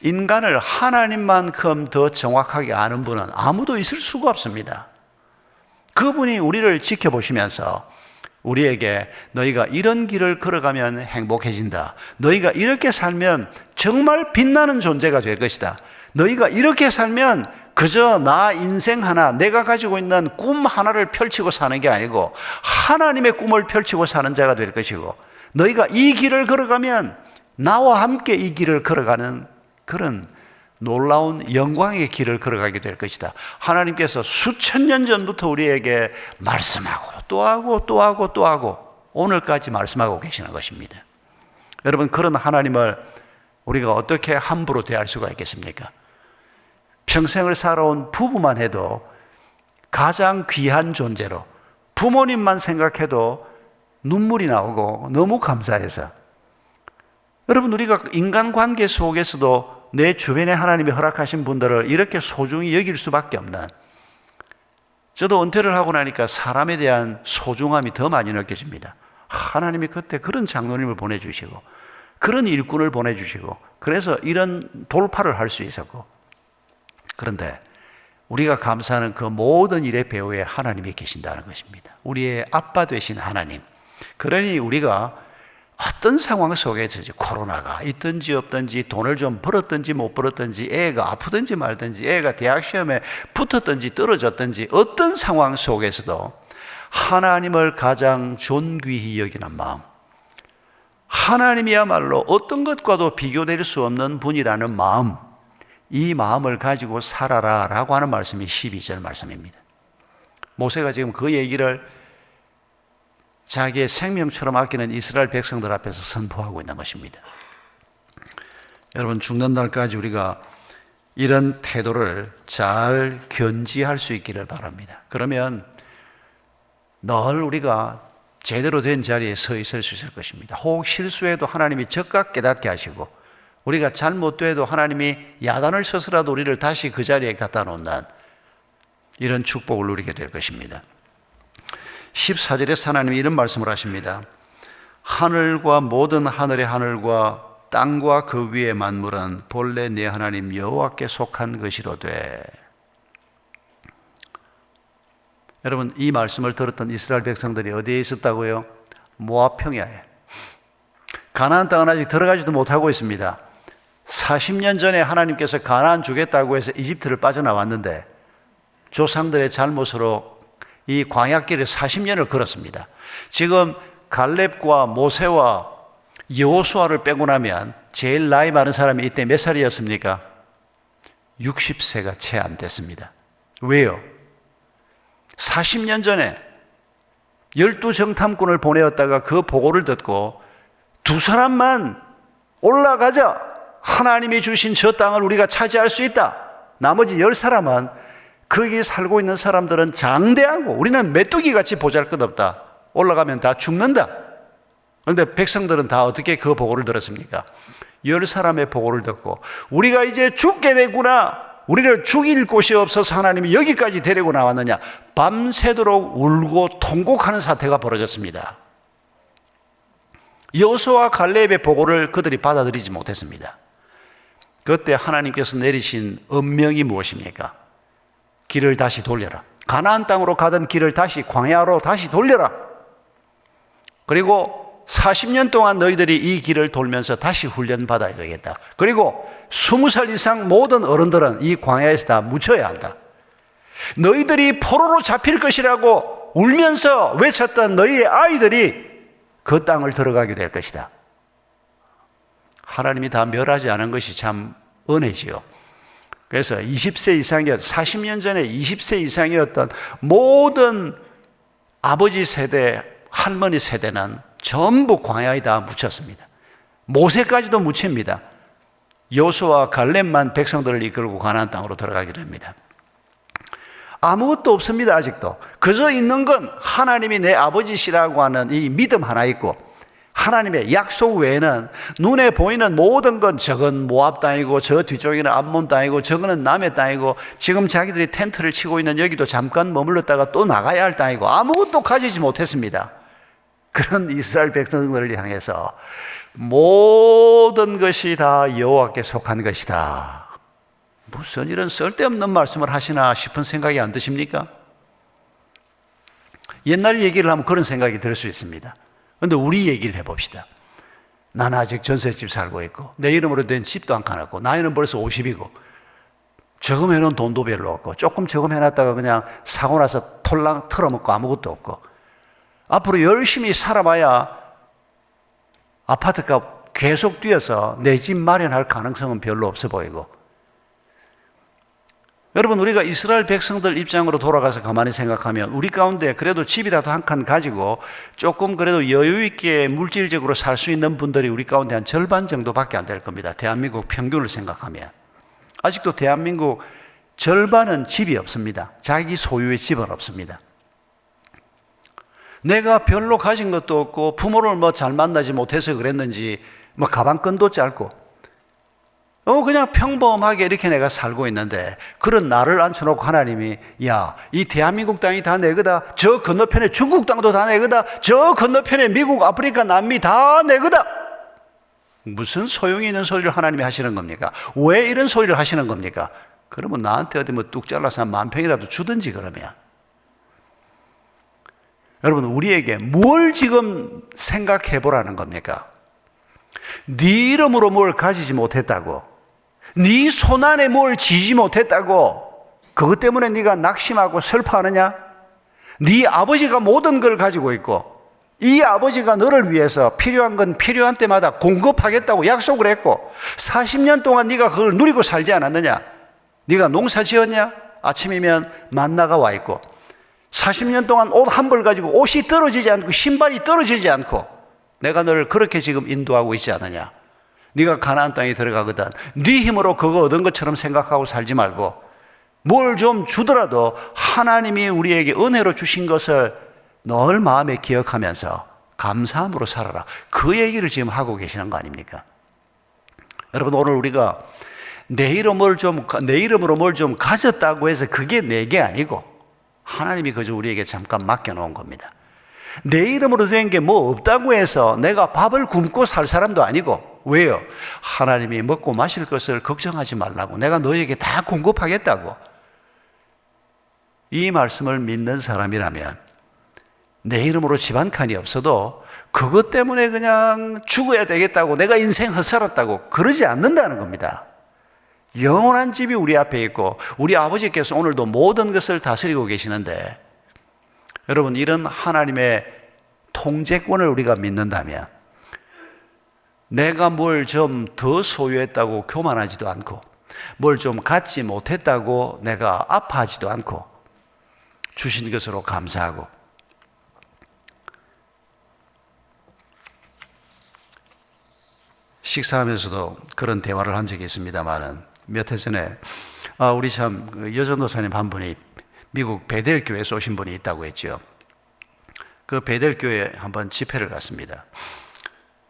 인간을 하나님만큼 더 정확하게 아는 분은 아무도 있을 수가 없습니다. 그분이 우리를 지켜보시면서 우리에게 너희가 이런 길을 걸어가면 행복해진다. 너희가 이렇게 살면 정말 빛나는 존재가 될 것이다. 너희가 이렇게 살면 그저 나 인생 하나, 내가 가지고 있는 꿈 하나를 펼치고 사는 게 아니고 하나님의 꿈을 펼치고 사는 자가 될 것이고 너희가 이 길을 걸어가면 나와 함께 이 길을 걸어가는 그런 놀라운 영광의 길을 걸어가게 될 것이다. 하나님께서 수천 년 전부터 우리에게 말씀하고 또 하고 또 하고 또 하고 오늘까지 말씀하고 계시는 것입니다. 여러분, 그런 하나님을 우리가 어떻게 함부로 대할 수가 있겠습니까? 평생을 살아온 부부만 해도 가장 귀한 존재로 부모님만 생각해도 눈물이 나오고 너무 감사해서 여러분, 우리가 인간관계 속에서도 내 주변에 하나님이 허락하신 분들을 이렇게 소중히 여길 수밖에 없는, 저도 은퇴를 하고 나니까 사람에 대한 소중함이 더 많이 느껴집니다. 하나님이 그때 그런 장로님을 보내주시고 그런 일꾼을 보내주시고 그래서 이런 돌파를 할 수 있었고, 그런데 우리가 감사하는 그 모든 일의 배후에 하나님이 계신다는 것입니다. 우리의 아빠 되신 하나님. 그러니 우리가 어떤 상황 속에서지 코로나가 있든지 없든지 돈을 좀 벌었든지 못 벌었든지 애가 아프든지 말든지 애가 대학 시험에 붙었든지 떨어졌든지 어떤 상황 속에서도 하나님을 가장 존귀히 여기는 마음, 하나님이야말로 어떤 것과도 비교될 수 없는 분이라는 마음, 이 마음을 가지고 살아라 라고 하는 말씀이 12절 말씀입니다. 모세가 지금 그 얘기를 자기의 생명처럼 아끼는 이스라엘 백성들 앞에서 선포하고 있는 것입니다. 여러분, 죽는 날까지 우리가 이런 태도를 잘 견지할 수 있기를 바랍니다. 그러면 늘 우리가 제대로 된 자리에 서 있을 수 있을 것입니다. 혹 실수해도 하나님이 적각 깨닫게 하시고 우리가 잘못돼도 하나님이 야단을 쳐서라도 우리를 다시 그 자리에 갖다 놓는 이런 축복을 누리게 될 것입니다. 14절에서 하나님이 이런 말씀을 하십니다. 하늘과 모든 하늘의 하늘과 땅과 그 위의 만물은 본래 네 하나님 여호와께 속한 것이로되. 여러분, 이 말씀을 들었던 이스라엘 백성들이 어디에 있었다고요? 모압 평야에. 가나안 땅은 아직 들어가지도 못하고 있습니다. 40년 전에 하나님께서 가나안 주겠다고 해서 이집트를 빠져나왔는데 조상들의 잘못으로 이 광야길을 40년을 걸었습니다. 지금 갈렙과 모세와 여호수아를 빼고 나면 제일 나이 많은 사람이 이때 몇 살이었습니까? 60세가 채 안 됐습니다. 왜요? 40년 전에 12정탐꾼을 보내었다가 그 보고를 듣고 두 사람만 올라가자, 하나님이 주신 저 땅을 우리가 차지할 수 있다. 나머지 10사람은 거기 살고 있는 사람들은 장대하고 우리는 메뚜기같이 보잘것없다. 올라가면 다 죽는다. 그런데 백성들은 다 어떻게 그 보고를 들었습니까? 10사람의 보고를 듣고 우리가 이제 죽게 되구나, 우리를 죽일 곳이 없어서 하나님이 여기까지 데리고 나왔느냐, 밤새도록 울고 통곡하는 사태가 벌어졌습니다. 여호수아와 갈렙의 보고를 그들이 받아들이지 못했습니다. 그때 하나님께서 내리신 엄명이 무엇입니까? 길을 다시 돌려라. 가나안 땅으로 가던 길을 다시 광야로 다시 돌려라. 그리고 40년 동안 너희들이 이 길을 돌면서 다시 훈련받아야 되겠다. 그리고 20살 이상 모든 어른들은 이 광야에서 다 묻혀야 한다. 너희들이 포로로 잡힐 것이라고 울면서 외쳤던 너희의 아이들이 그 땅을 들어가게 될 것이다. 하나님이 다 멸하지 않은 것이 참 은혜지요. 그래서 20세 이상이었던, 40년 전에 20세 이상이었던 모든 아버지 세대, 할머니 세대는 전부 광야에 다 묻혔습니다. 모세까지도 묻힙니다. 여호수아와 갈렙만 백성들을 이끌고 가나안 땅으로 들어가게 됩니다. 아무것도 없습니다. 아직도 그저 있는 건 하나님이 내 아버지시라고 하는 이 믿음 하나 있고, 하나님의 약속 외에는 눈에 보이는 모든 건, 저건 모압 땅이고 저 뒤쪽에는 암몬 땅이고 저거는 남의 땅이고 지금 자기들이 텐트를 치고 있는 여기도 잠깐 머물렀다가 또 나가야 할 땅이고 아무것도 가지지 못했습니다. 그런 이스라엘 백성들을 향해서 모든 것이 다 여호와께 속한 것이다. 무슨 이런 쓸데없는 말씀을 하시나 싶은 생각이 안 드십니까? 옛날 얘기를 하면 그런 생각이 들 수 있습니다. 그런데 우리 얘기를 해봅시다. 나는 아직 전셋집 살고 있고 내 이름으로 된 집도 한 칸 없고 나이는 벌써 50이고 저금 해놓은 돈도 별로 없고 조금 저금 해놨다가 그냥 사고 나서 톨랑 털어먹고 아무것도 없고 앞으로 열심히 살아봐야 아파트값 계속 뛰어서 내 집 마련할 가능성은 별로 없어 보이고, 여러분, 우리가 이스라엘 백성들 입장으로 돌아가서 가만히 생각하면 우리 가운데 그래도 집이라도 한 칸 가지고 조금 그래도 여유 있게 물질적으로 살 수 있는 분들이 우리 가운데 한 절반 정도밖에 안 될 겁니다. 대한민국 평균을 생각하면. 아직도 대한민국 절반은 집이 없습니다. 자기 소유의 집은 없습니다. 내가 별로 가진 것도 없고 부모를 잘 만나지 못해서 그랬는지 가방끈도 짧고 그냥 평범하게 이렇게 내가 살고 있는데, 그런 나를 앉혀놓고 하나님이 야, 이 대한민국 땅이 다 내 거다, 저 건너편에 중국 땅도 다 내 거다, 저 건너편에 미국, 아프리카, 남미 다 내 거다. 무슨 소용이 있는 소리를 하나님이 하시는 겁니까? 왜 이런 소리를 하시는 겁니까? 그러면 나한테 어디 뚝 잘라서 한 10,000평이라도 주든지. 그러면 여러분, 우리에게 뭘 지금 생각해 보라는 겁니까? 네 이름으로 뭘 가지지 못했다고, 네 손안에 뭘 쥐지 못했다고 그것 때문에 네가 낙심하고 슬퍼하느냐? 네 아버지가 모든 걸 가지고 있고 이 아버지가 너를 위해서 필요한 건 필요한 때마다 공급하겠다고 약속을 했고 40년 동안 네가 그걸 누리고 살지 않았느냐? 네가 농사 지었냐? 아침이면 만나가 와 있고 40년 동안 옷 한 벌 가지고 옷이 떨어지지 않고 신발이 떨어지지 않고 내가 너를 그렇게 지금 인도하고 있지 않느냐? 네가 가나안 땅에 들어가거든 네 힘으로 그거 얻은 것처럼 생각하고 살지 말고 뭘 좀 주더라도 하나님이 우리에게 은혜로 주신 것을 늘 마음에 기억하면서 감사함으로 살아라. 그 얘기를 지금 하고 계시는 거 아닙니까? 여러분, 오늘 우리가 내 이름으로 뭘 좀 가졌다고 해서 그게 내게 아니고 하나님이 그저 우리에게 잠깐 맡겨놓은 겁니다. 내 이름으로 된 게 뭐 없다고 해서 내가 밥을 굶고 살 사람도 아니고, 왜요? 하나님이 먹고 마실 것을 걱정하지 말라고, 내가 너에게 다 공급하겠다고. 이 말씀을 믿는 사람이라면 내 이름으로 집 한 칸이 없어도 그것 때문에 그냥 죽어야 되겠다고, 내가 인생 헛살았다고 그러지 않는다는 겁니다. 영원한 집이 우리 앞에 있고 우리 아버지께서 오늘도 모든 것을 다스리고 계시는데, 여러분, 이런 하나님의 통제권을 우리가 믿는다면 내가 뭘 좀 더 소유했다고 교만하지도 않고 뭘 좀 갖지 못했다고 내가 아파하지도 않고 주신 것으로 감사하고, 식사하면서도 그런 대화를 한 적이 있습니다만은 몇 해 전에 우리 참 여전도사님 한 분이 미국 베델 교회에서 오신 분이 있다고 했죠. 그 베델 교회에 한번 집회를 갔습니다.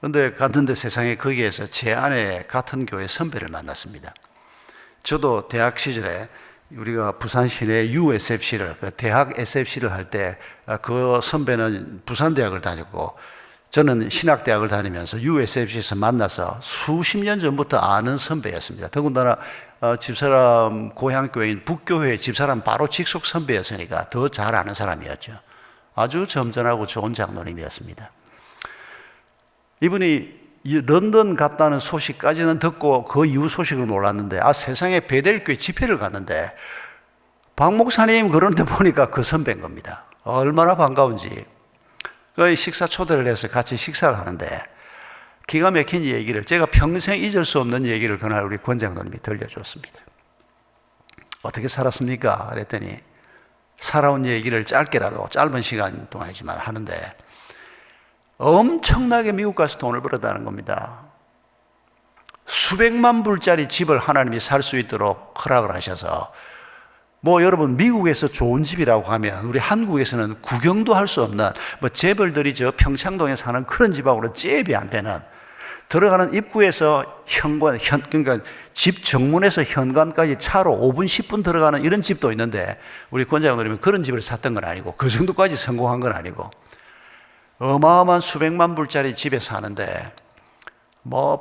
그런데 갔는데 세상에 거기에서 제 아내 같은 교회 선배를 만났습니다. 저도 대학 시절에 우리가 부산 시내 USFC를, 대학 SFC를 할 때 그 선배는 부산대학을 다녔고 저는 신학대학을 다니면서 USFC에서 만나서 수십 년 전부터 아는 선배였습니다. 더군다나 집사람 고향교회인 북교회 집사람 바로 직속 선배였으니까 더 잘 아는 사람이었죠. 아주 점잖하고 좋은 장로님이었습니다. 이분이 런던 갔다는 소식까지는 듣고 그 이후 소식을 몰랐는데 세상에 베델교회 집회를 갔는데 박 목사님 그러는데 보니까 그 선배인 겁니다. 얼마나 반가운지. 그 식사 초대를 해서 같이 식사를 하는데 기가 막힌 얘기를, 제가 평생 잊을 수 없는 얘기를 그날 우리 권장로님이 들려줬습니다. 어떻게 살았습니까? 그랬더니 살아온 얘기를 짧게라도 짧은 시간 동안이지만 하는데 엄청나게 미국 가서 돈을 벌었다는 겁니다. 수백만 불짜리 집을 하나님이 살 수 있도록 허락을 하셔서, 여러분 미국에서 좋은 집이라고 하면 우리 한국에서는 구경도 할 수 없는 재벌들이 저 평창동에 사는 그런 집하고는 잽이 안 되는, 들어가는 입구에서 그러니까 집 정문에서 현관까지 차로 5분 10분 들어가는 이런 집도 있는데 우리 권장로님은 그런 집을 샀던 건 아니고 그 정도까지 성공한 건 아니고 어마어마한 수백만 불짜리 집에 사는데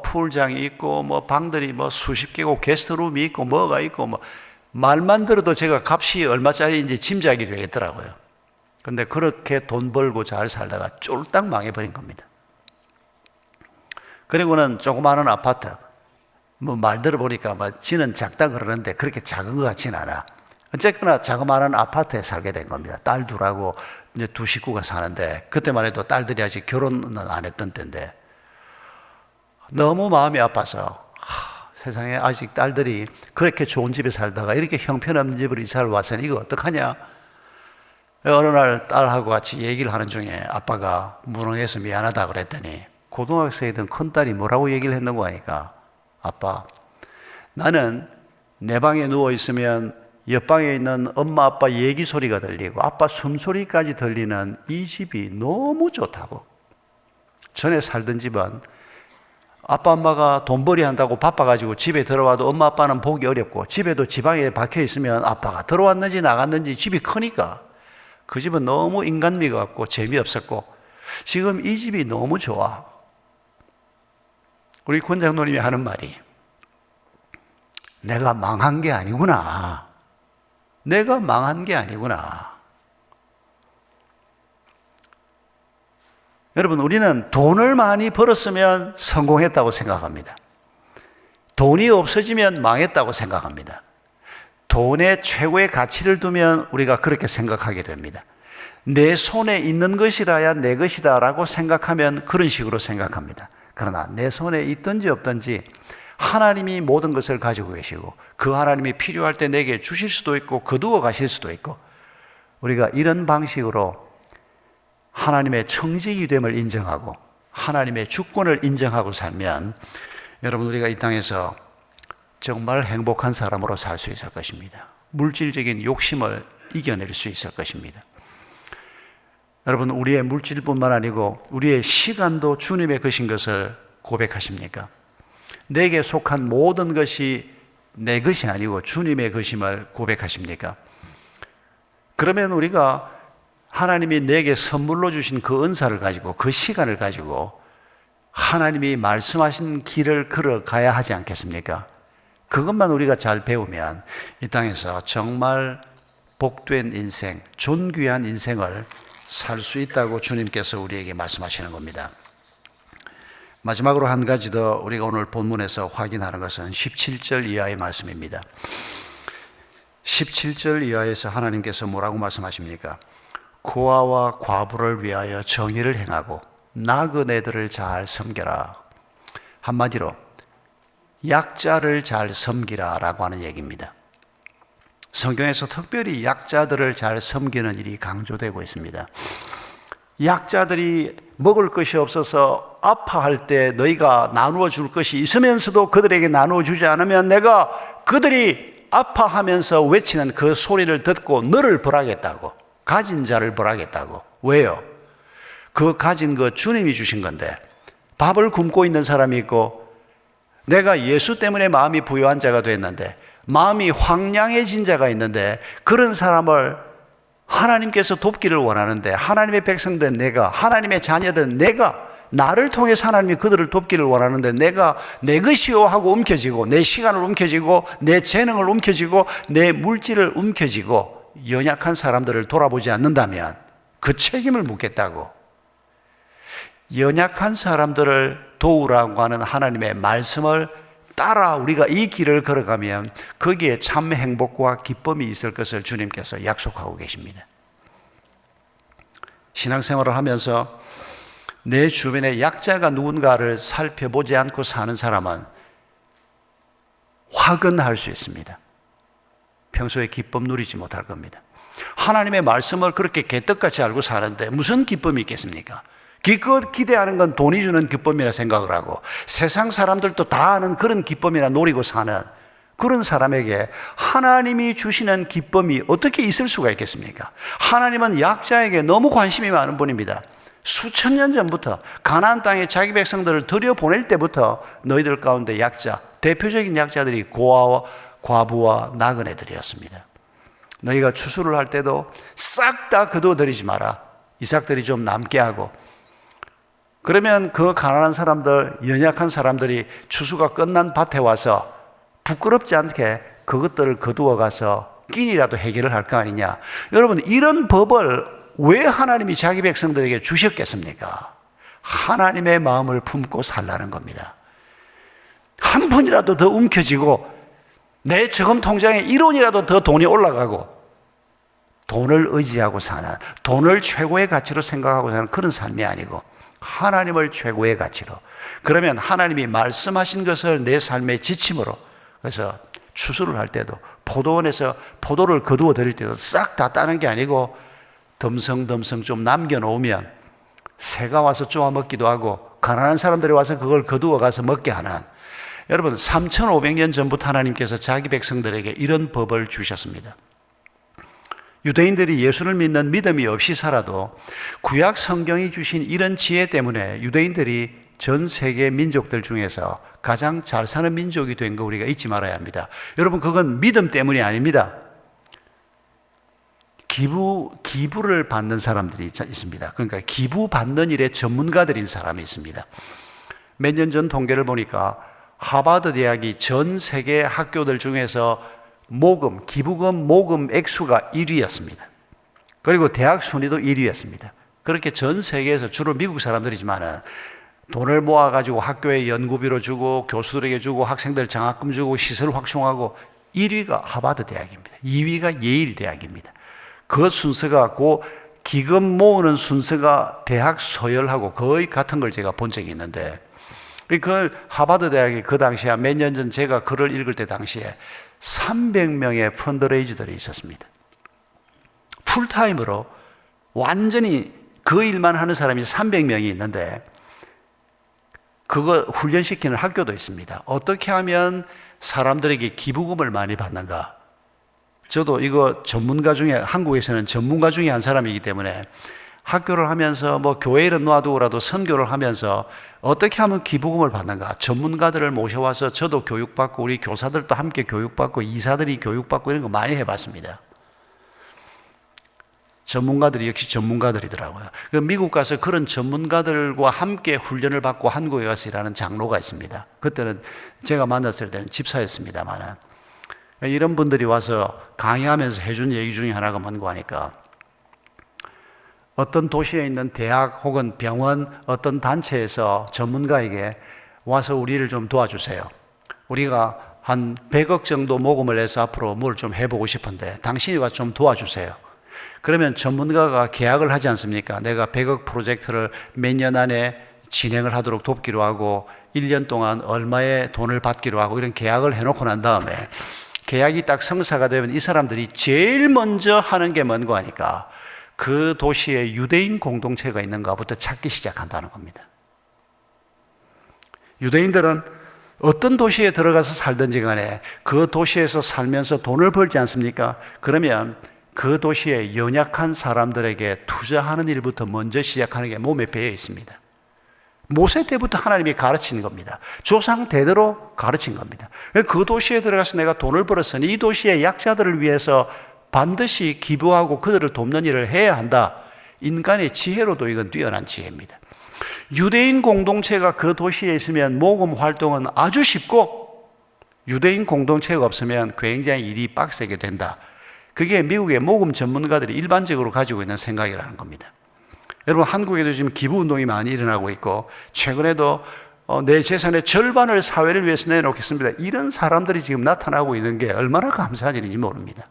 풀장이 있고 방들이 수십 개고 게스트룸이 있고 뭐가 있고 말만 들어도 제가 값이 얼마짜리인지 짐작이 되겠더라고요. 그런데 그렇게 돈 벌고 잘 살다가 쫄딱 망해버린 겁니다. 그리고는 조그마한 아파트, 말 들어보니까 지는 작다 그러는데 그렇게 작은 것 같지는 않아. 어쨌거나 자그마한 아파트에 살게 된 겁니다. 딸 둘하고 이제 두 식구가 사는데, 그때만 해도 딸들이 아직 결혼은 안 했던 때인데 너무 마음이 아파서 세상에 아직 딸들이 그렇게 좋은 집에 살다가 이렇게 형편없는 집으로 이사를 왔으니 이거 어떡하냐. 어느 날 딸하고 같이 얘기를 하는 중에 아빠가 무능해서 미안하다 그랬더니 고등학생이던 큰딸이 뭐라고 얘기를 했는고 하니까, 아빠, 나는 내 방에 누워있으면 옆방에 있는 엄마 아빠 얘기 소리가 들리고 아빠 숨소리까지 들리는 이 집이 너무 좋다고. 전에 살던 집은 아빠 엄마가 돈벌이 한다고 바빠가지고 집에 들어와도 엄마 아빠는 보기 어렵고, 집에도 지방에 박혀 있으면 아빠가 들어왔는지 나갔는지 집이 크니까 그 집은 너무 인간미가 없고 재미없었고, 지금 이 집이 너무 좋아. 우리 권장로님이 하는 말이, 내가 망한 게 아니구나. 내가 망한 게 아니구나. 여러분, 우리는 돈을 많이 벌었으면 성공했다고 생각합니다. 돈이 없어지면 망했다고 생각합니다. 돈에 최고의 가치를 두면 우리가 그렇게 생각하게 됩니다. 내 손에 있는 것이라야 내 것이다 라고 생각하면 그런 식으로 생각합니다. 그러나 내 손에 있든지 없든지 하나님이 모든 것을 가지고 계시고 그 하나님이 필요할 때 내게 주실 수도 있고 거두어 가실 수도 있고, 우리가 이런 방식으로 하나님의 청지기됨을 인정하고 하나님의 주권을 인정하고 살면 여러분, 우리가 이 땅에서 정말 행복한 사람으로 살 수 있을 것입니다. 물질적인 욕심을 이겨낼 수 있을 것입니다. 여러분, 우리의 물질뿐만 아니고 우리의 시간도 주님의 것인 것을 고백하십니까? 내게 속한 모든 것이 내 것이 아니고 주님의 것임을 고백하십니까? 그러면 우리가 하나님이 내게 선물로 주신 그 은사를 가지고 그 시간을 가지고 하나님이 말씀하신 길을 걸어가야 하지 않겠습니까? 그것만 우리가 잘 배우면 이 땅에서 정말 복된 인생, 존귀한 인생을 살 수 있다고 주님께서 우리에게 말씀하시는 겁니다. 마지막으로 한 가지 더 우리가 오늘 본문에서 확인하는 것은 17절 이하의 말씀입니다. 17절 이하에서 하나님께서 뭐라고 말씀하십니까? 고아와 과부를 위하여 정의를 행하고 나그네들을 잘 섬겨라. 한마디로 약자를 잘 섬기라 라고 하는 얘기입니다. 성경에서 특별히 약자들을 잘 섬기는 일이 강조되고 있습니다. 약자들이 먹을 것이 없어서 아파할 때 너희가 나누어 줄 것이 있으면서도 그들에게 나누어 주지 않으면 내가 그들이 아파하면서 외치는 그 소리를 듣고 너를 벌하겠다고, 가진 자를 벌하겠다고. 왜요? 그 가진 거 주님이 주신 건데 밥을 굶고 있는 사람이 있고, 내가 예수 때문에 마음이 부유한 자가 됐는데, 마음이 황량해진 자가 있는데, 그런 사람을 하나님께서 돕기를 원하는데, 하나님의 백성된 내가, 하나님의 자녀된 내가, 나를 통해서 하나님이 그들을 돕기를 원하는데, 내가 내 것이요 하고 움켜쥐고, 내 시간을 움켜쥐고, 내 재능을 움켜쥐고, 내 물질을 움켜쥐고 연약한 사람들을 돌아보지 않는다면 그 책임을 묻겠다고. 연약한 사람들을 도우라고 하는 하나님의 말씀을 따라 우리가 이 길을 걸어가면 거기에 참 행복과 기쁨이 있을 것을 주님께서 약속하고 계십니다. 신앙생활을 하면서 내 주변에 약자가 누군가를 살펴보지 않고 사는 사람은 화근할 수 있습니다. 평소에 기쁨 누리지 못할 겁니다. 하나님의 말씀을 그렇게 개떡같이 알고 사는데 무슨 기쁨이 있겠습니까? 기껏 기대하는 건 돈이 주는 기쁨이라 생각을 하고, 세상 사람들도 다 아는 그런 기쁨이나 노리고 사는 그런 사람에게 하나님이 주시는 기쁨이 어떻게 있을 수가 있겠습니까? 하나님은 약자에게 너무 관심이 많은 분입니다. 수천 년 전부터 가나안 땅에 자기 백성들을 들여보낼 때부터 너희들 가운데 약자, 대표적인 약자들이 고아와 과부와 나그네들이었습니다. 너희가 추수를 할 때도 싹 다 거두어들이지 마라. 이삭들이 좀 남게 하고, 그러면 그 가난한 사람들, 연약한 사람들이 추수가 끝난 밭에 와서 부끄럽지 않게 그것들을 거두어 가서 끼니라도 해결을 할 거 아니냐. 여러분, 이런 법을 왜 하나님이 자기 백성들에게 주셨겠습니까? 하나님의 마음을 품고 살라는 겁니다. 한 푼이라도 더 움켜쥐고 내 저금 통장에 1원이라도 더 돈이 올라가고 돈을 의지하고 사는, 돈을 최고의 가치로 생각하고 사는 그런 삶이 아니고 하나님을 최고의 가치로. 그러면 하나님이 말씀하신 것을 내 삶의 지침으로, 그래서 추수를 할 때도 포도원에서 포도를 거두어 드릴 때도 싹 다 따는 게 아니고 덤성덤성 좀 남겨놓으면 새가 와서 쪼아 먹기도 하고 가난한 사람들이 와서 그걸 거두어 가서 먹게 하는, 여러분 3,500년 전부터 하나님께서 자기 백성들에게 이런 법을 주셨습니다. 유대인들이 예수를 믿는 믿음이 없이 살아도 구약 성경이 주신 이런 지혜 때문에 유대인들이 전 세계 민족들 중에서 가장 잘 사는 민족이 된 거 우리가 잊지 말아야 합니다. 여러분, 그건 믿음 때문이 아닙니다. 기부를 받는 사람들이 있습니다. 그러니까 기부 받는 일에 전문가들인 사람이 있습니다. 몇 년 전 통계를 보니까 하버드 대학이 전 세계 학교들 중에서 기부금 모금 액수가 1위였습니다. 그리고 대학 순위도 1위였습니다. 그렇게 전 세계에서 주로 미국 사람들이지만은 돈을 모아가지고 학교에 연구비로 주고 교수들에게 주고 학생들 장학금 주고 시설 확충하고 1위가 하버드 대학입니다. 2위가 예일 대학입니다. 그 순서가 그 기금 모으는 순서가 대학 서열하고 거의 같은 걸 제가 본 적이 있는데, 그 하버드 대학이 그 당시에 몇 년 전 제가 글을 읽을 때 당시에 300명의 펀드레이즈들이 있었습니다. 풀타임으로 완전히 그 일만 하는 사람이 300명이 있는데 그거 훈련시키는 학교도 있습니다. 어떻게 하면 사람들에게 기부금을 많이 받는가? 저도 이거 전문가 중에, 한국에서는 전문가 중에 한 사람이기 때문에 학교를 하면서 교회 일은 놔두고라도 선교를 하면서 어떻게 하면 기부금을 받는가? 전문가들을 모셔와서 저도 교육받고 우리 교사들도 함께 교육받고 이사들이 교육받고 이런 거 많이 해봤습니다. 전문가들이 역시 전문가들이더라고요. 미국 가서 그런 전문가들과 함께 훈련을 받고 한국에 와서 일하는 장로가 있습니다. 그때는 제가 만났을 때는 집사였습니다만, 이런 분들이 와서 강의하면서 해준 얘기 중에 하나가 뭔가 하니까, 어떤 도시에 있는 대학 혹은 병원 어떤 단체에서 전문가에게 와서 우리를 좀 도와주세요. 우리가 한 100억 정도 모금을 해서 앞으로 뭘 좀 해보고 싶은데 당신이 와서 좀 도와주세요. 그러면 전문가가 계약을 하지 않습니까? 내가 100억 프로젝트를 몇 년 안에 진행을 하도록 돕기로 하고 1년 동안 얼마의 돈을 받기로 하고 이런 계약을 해놓고 난 다음에 계약이 딱 성사가 되면 이 사람들이 제일 먼저 하는 게 뭔가 하니까 그 도시에 유대인 공동체가 있는가부터 찾기 시작한다는 겁니다. 유대인들은 어떤 도시에 들어가서 살든지 간에 그 도시에서 살면서 돈을 벌지 않습니까? 그러면 그 도시의 연약한 사람들에게 투자하는 일부터 먼저 시작하는 게 몸에 배어 있습니다. 모세 때부터 하나님이 가르친 겁니다. 조상 대대로 가르친 겁니다. 그 도시에 들어가서 내가 돈을 벌었으니 이 도시의 약자들을 위해서 반드시 기부하고 그들을 돕는 일을 해야 한다. 인간의 지혜로도 이건 뛰어난 지혜입니다. 유대인 공동체가 그 도시에 있으면 모금 활동은 아주 쉽고, 유대인 공동체가 없으면 굉장히 일이 빡세게 된다. 그게 미국의 모금 전문가들이 일반적으로 가지고 있는 생각이라는 겁니다. 여러분, 한국에도 지금 기부운동이 많이 일어나고 있고, 최근에도 내 재산의 절반을 사회를 위해서 내놓겠습니다. 이런 사람들이 지금 나타나고 있는 게 얼마나 감사한 일인지 모릅니다.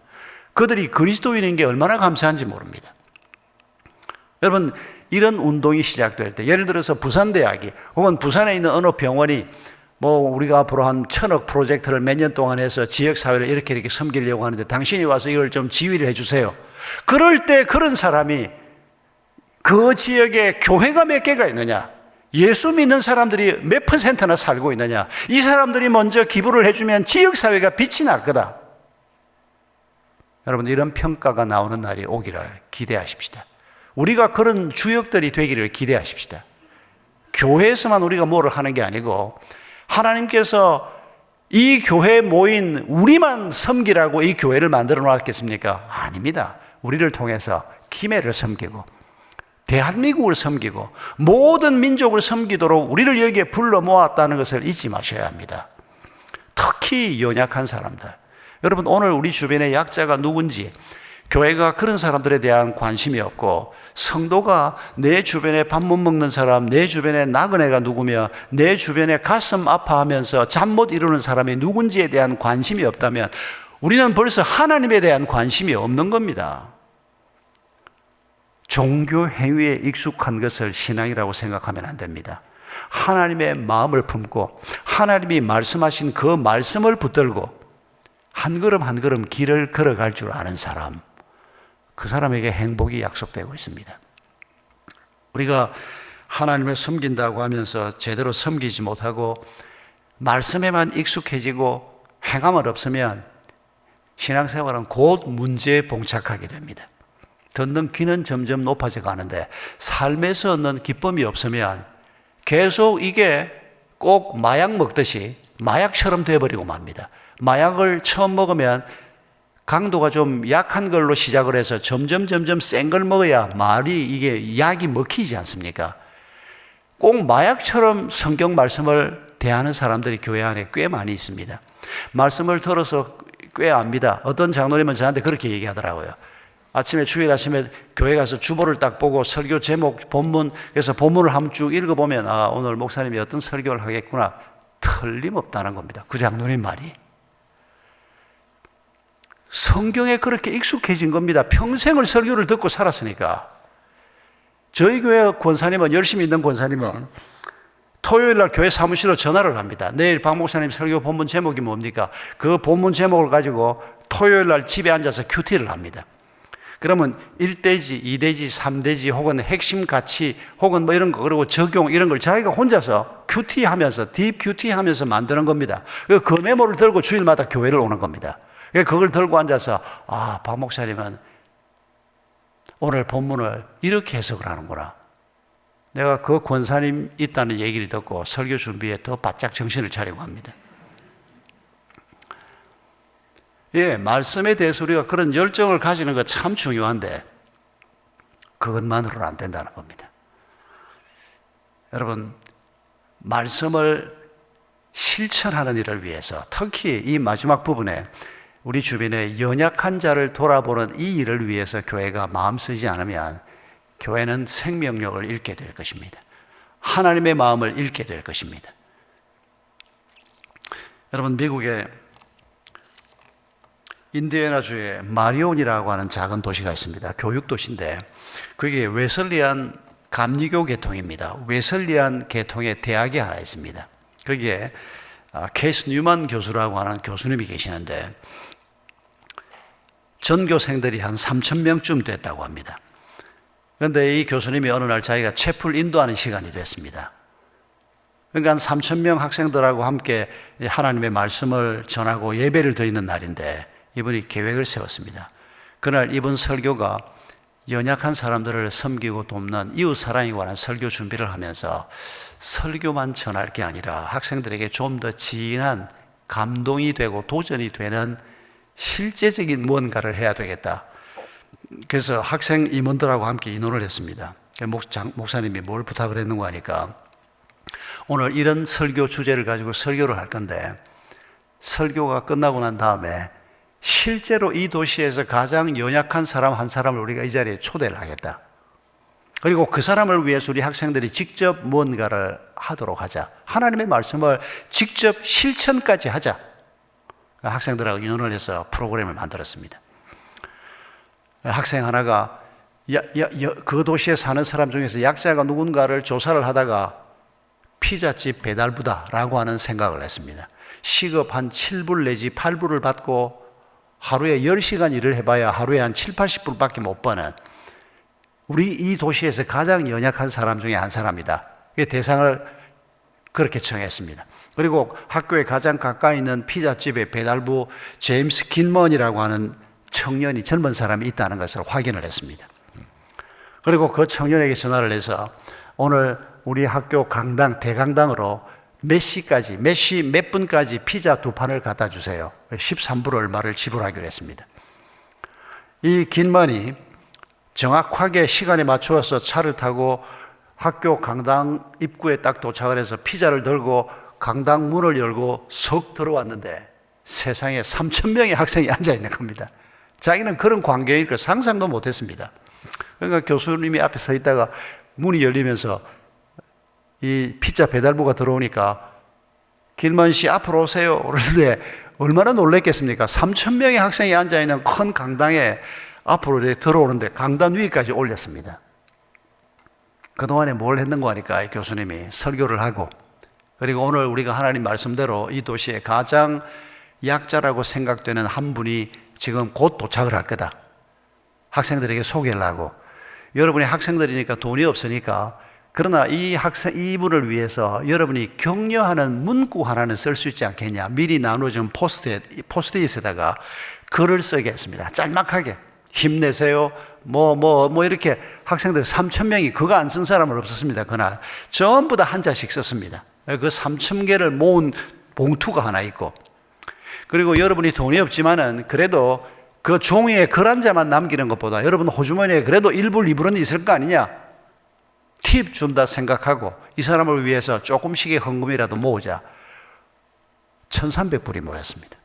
그들이 그리스도인인 게 얼마나 감사한지 모릅니다. 여러분, 이런 운동이 시작될 때, 예를 들어서 부산대학이 혹은 부산에 있는 어느 병원이 우리가 앞으로 한 1,000억 프로젝트를 몇 년 동안 해서 지역사회를 이렇게 섬기려고 하는데 당신이 와서 이걸 좀 지휘를 해주세요. 그럴 때 그런 사람이 그 지역에 교회가 몇 개가 있느냐, 예수 믿는 사람들이 몇 %나 살고 있느냐, 이 사람들이 먼저 기부를 해주면 지역사회가 빛이 날 거다. 여러분, 이런 평가가 나오는 날이 오기를 기대하십시다. 우리가 그런 주역들이 되기를 기대하십시다. 교회에서만 우리가 뭐를 하는 게 아니고 하나님께서 이 교회에 모인 우리만 섬기라고 이 교회를 만들어 놓았겠습니까? 아닙니다. 우리를 통해서 김해를 섬기고 대한민국을 섬기고 모든 민족을 섬기도록 우리를 여기에 불러 모았다는 것을 잊지 마셔야 합니다. 특히 연약한 사람들. 여러분, 오늘 우리 주변에 약자가 누군지, 교회가 그런 사람들에 대한 관심이 없고, 성도가 내 주변에 밥 못 먹는 사람, 내 주변에 나그네가 누구며, 내 주변에 가슴 아파하면서 잠 못 이루는 사람이 누군지에 대한 관심이 없다면 우리는 벌써 하나님에 대한 관심이 없는 겁니다. 종교 행위에 익숙한 것을 신앙이라고 생각하면 안 됩니다. 하나님의 마음을 품고 하나님이 말씀하신 그 말씀을 붙들고 한 걸음 한 걸음 길을 걸어갈 줄 아는 사람, 그 사람에게 행복이 약속되고 있습니다. 우리가 하나님을 섬긴다고 하면서 제대로 섬기지 못하고 말씀에만 익숙해지고 행함을 없으면 신앙생활은 곧 문제에 봉착하게 됩니다. 듣는 귀는 점점 높아져 가는데 삶에서 얻는 기쁨이 없으면 계속 이게 꼭 마약 먹듯이 마약처럼 되어버리고 맙니다. 마약을 처음 먹으면 강도가 좀 약한 걸로 시작을 해서 점점 센 걸 먹어야 말이 이게 약이 먹히지 않습니까? 꼭 마약처럼 성경 말씀을 대하는 사람들이 교회 안에 꽤 많이 있습니다. 말씀을 들어서 꽤 압니다. 어떤 장로님은 저한테 그렇게 얘기하더라고요. 아침에 주일 아침에 교회 가서 주보를 딱 보고 설교 제목 본문, 그래서 본문을 한번 쭉 읽어보면 오늘 목사님이 어떤 설교를 하겠구나, 틀림없다는 겁니다. 그 장로님 말이. 성경에 그렇게 익숙해진 겁니다. 평생을 설교를 듣고 살았으니까. 저희 교회 권사님은, 열심히 있는 권사님은 토요일 날 교회 사무실로 전화를 합니다. 내일 박 목사님 설교 본문 제목이 뭡니까? 그 본문 제목을 가지고 토요일 날 집에 앉아서 큐티를 합니다. 그러면 1대지, 2대지, 3대지 혹은 핵심 가치 혹은 이런 거, 그리고 적용 이런 걸 자기가 혼자서 큐티 하면서, 딥 큐티 하면서 만드는 겁니다. 그 메모를 들고 주일마다 교회를 오는 겁니다. 그걸 들고 앉아서 박 목사님은 오늘 본문을 이렇게 해석을 하는구나. 내가 그 권사님 있다는 얘기를 듣고 설교 준비에 더 바짝 정신을 차리고 합니다. 말씀에 대해서 우리가 그런 열정을 가지는 거 참 중요한데 그것만으로는 안 된다는 겁니다. 여러분, 말씀을 실천하는 일을 위해서 특히 이 마지막 부분에 우리 주변에 연약한 자를 돌아보는 이 일을 위해서 교회가 마음 쓰지 않으면 교회는 생명력을 잃게 될 것입니다. 하나님의 마음을 잃게 될 것입니다. 여러분, 미국의 인디애나주에 마리온이라고 하는 작은 도시가 있습니다. 교육도시인데 그게 웨슬리안 감리교 계통입니다. 웨슬리안 계통의 대학이 하나 있습니다. 거기에 케이스 뉴만 교수라고 하는 교수님이 계시는데 전교생들이 한 3,000명쯤 됐다고 합니다. 그런데 이 교수님이 어느 날 자기가 채플 인도하는 시간이 됐습니다. 그러니까 한 3,000명 학생들하고 함께 하나님의 말씀을 전하고 예배를 드리는 날인데 이분이 계획을 세웠습니다. 그날 이분 설교가 연약한 사람들을 섬기고 돕는 이웃 사랑에 관한 설교 준비를 하면서 설교만 전할 게 아니라 학생들에게 좀 더 진한 감동이 되고 도전이 되는 실제적인 무언가를 해야 되겠다. 그래서 학생 임원들하고 함께 의논을 했습니다. 목사님이 뭘 부탁을 했는가 하니까 오늘 이런 설교 주제를 가지고 설교를 할 건데 설교가 끝나고 난 다음에 실제로 이 도시에서 가장 연약한 사람 한 사람을 우리가 이 자리에 초대를 하겠다. 그리고 그 사람을 위해서 우리 학생들이 직접 무언가를 하도록 하자. 하나님의 말씀을 직접 실천까지 하자. 학생들하고 의논을 해서 프로그램을 만들었습니다. 학생 하나가 그 도시에 사는 사람 중에서 약자가 누군가를 조사를 하다가 피자집 배달부다라고 하는 생각을 했습니다. 시급 한 7불 내지 8불을 받고 하루에 10시간 일을 해봐야 하루에 한 7, 80불밖에 못 버는 우리 이 도시에서 가장 연약한 사람 중에 한 사람이다. 대상을 그렇게 정했습니다. 그리고 학교에 가장 가까이 있는 피자집의 배달부 제임스 긴먼이라고 하는 청년이 젊은 사람이 있다는 것을 확인을 했습니다. 그리고 그 청년에게 전화를 해서 오늘 우리 학교 강당, 대강당으로 몇 시까지, 몇 분까지 피자 2판을 갖다 주세요. 13불 얼마를 지불하기로 했습니다. 이 긴먼이 정확하게 시간에 맞추어서 차를 타고 학교 강당 입구에 딱 도착을 해서 피자를 들고 강당 문을 열고 석 들어왔는데 세상에 3,000명의 학생이 앉아있는 겁니다. 자기는 그런 광경일 걸 상상도 못했습니다. 그러니까 교수님이 앞에 서 있다가 문이 열리면서 이 피자 배달부가 들어오니까 길만 씨 앞으로 오세요. 그런데 얼마나 놀랬겠습니까? 3,000명의 학생이 앉아있는 큰 강당에 앞으로 이렇게 들어오는데 강단 위까지 올렸습니다. 그동안에 뭘 했는가 하니까 교수님이 설교를 하고 그리고 오늘 우리가 하나님 말씀대로 이 도시에 가장 약자라고 생각되는 한 분이 지금 곧 도착을 할 거다. 학생들에게 소개를 하고 여러분이 학생들이니까 돈이 없으니까 그러나 이분을 위해서 여러분이 격려하는 문구 하나는 쓸 수 있지 않겠냐. 미리 나눠준 포스트잇에다가 글을 쓰게 했습니다. 짤막하게. 힘내세요. 이렇게 학생들 3,000명이 그거 안 쓴 사람은 없었습니다. 그날. 전부 다 한 자씩 썼습니다. 그 3,000개를 모은 봉투가 하나 있고. 그리고 여러분이 돈이 없지만은 그래도 그 종이에 글 한 자만 남기는 것보다 여러분 호주머니에 그래도 1불, 2불은 있을 거 아니냐. 팁 준다 생각하고 이 사람을 위해서 조금씩의 헌금이라도 모으자. 1,300불이 모였습니다.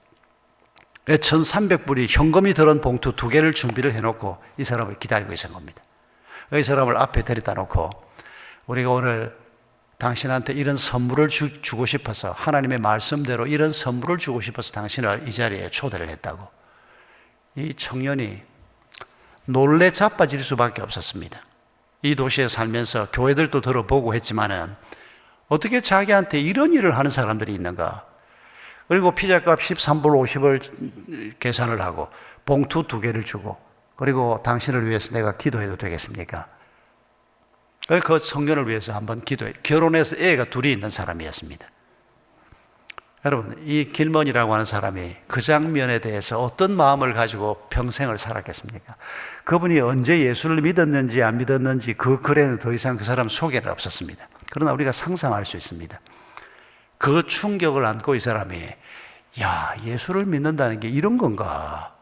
1,300불이 현금이 들은 봉투 2개를 준비를 해놓고 이 사람을 기다리고 있었던 겁니다. 이 사람을 앞에 데려다 놓고 우리가 오늘 당신한테 이런 선물을 주고 싶어서 하나님의 말씀대로 이런 선물을 주고 싶어서 당신을 이 자리에 초대를 했다고. 이 청년이 놀래 자빠질 수밖에 없었습니다. 이 도시에 살면서 교회들도 들어보고 했지만은 어떻게 자기한테 이런 일을 하는 사람들이 있는가. 그리고 피자값 13불 50을 계산을 하고 봉투 2개를 주고 그리고 당신을 위해서 내가 기도해도 되겠습니까? 그 청년을 위해서 한번 기도해. 결혼해서 애가 둘이 있는 사람이었습니다. 여러분, 이 길먼이라고 하는 사람이 그 장면에 대해서 어떤 마음을 가지고 평생을 살았겠습니까? 그분이 언제 예수를 믿었는지 안 믿었는지 그 글에는 더 이상 그 사람 소개는 없었습니다. 그러나 우리가 상상할 수 있습니다. 그 충격을 안고 이 사람이 야, 예수를 믿는다는 게 이런 건가?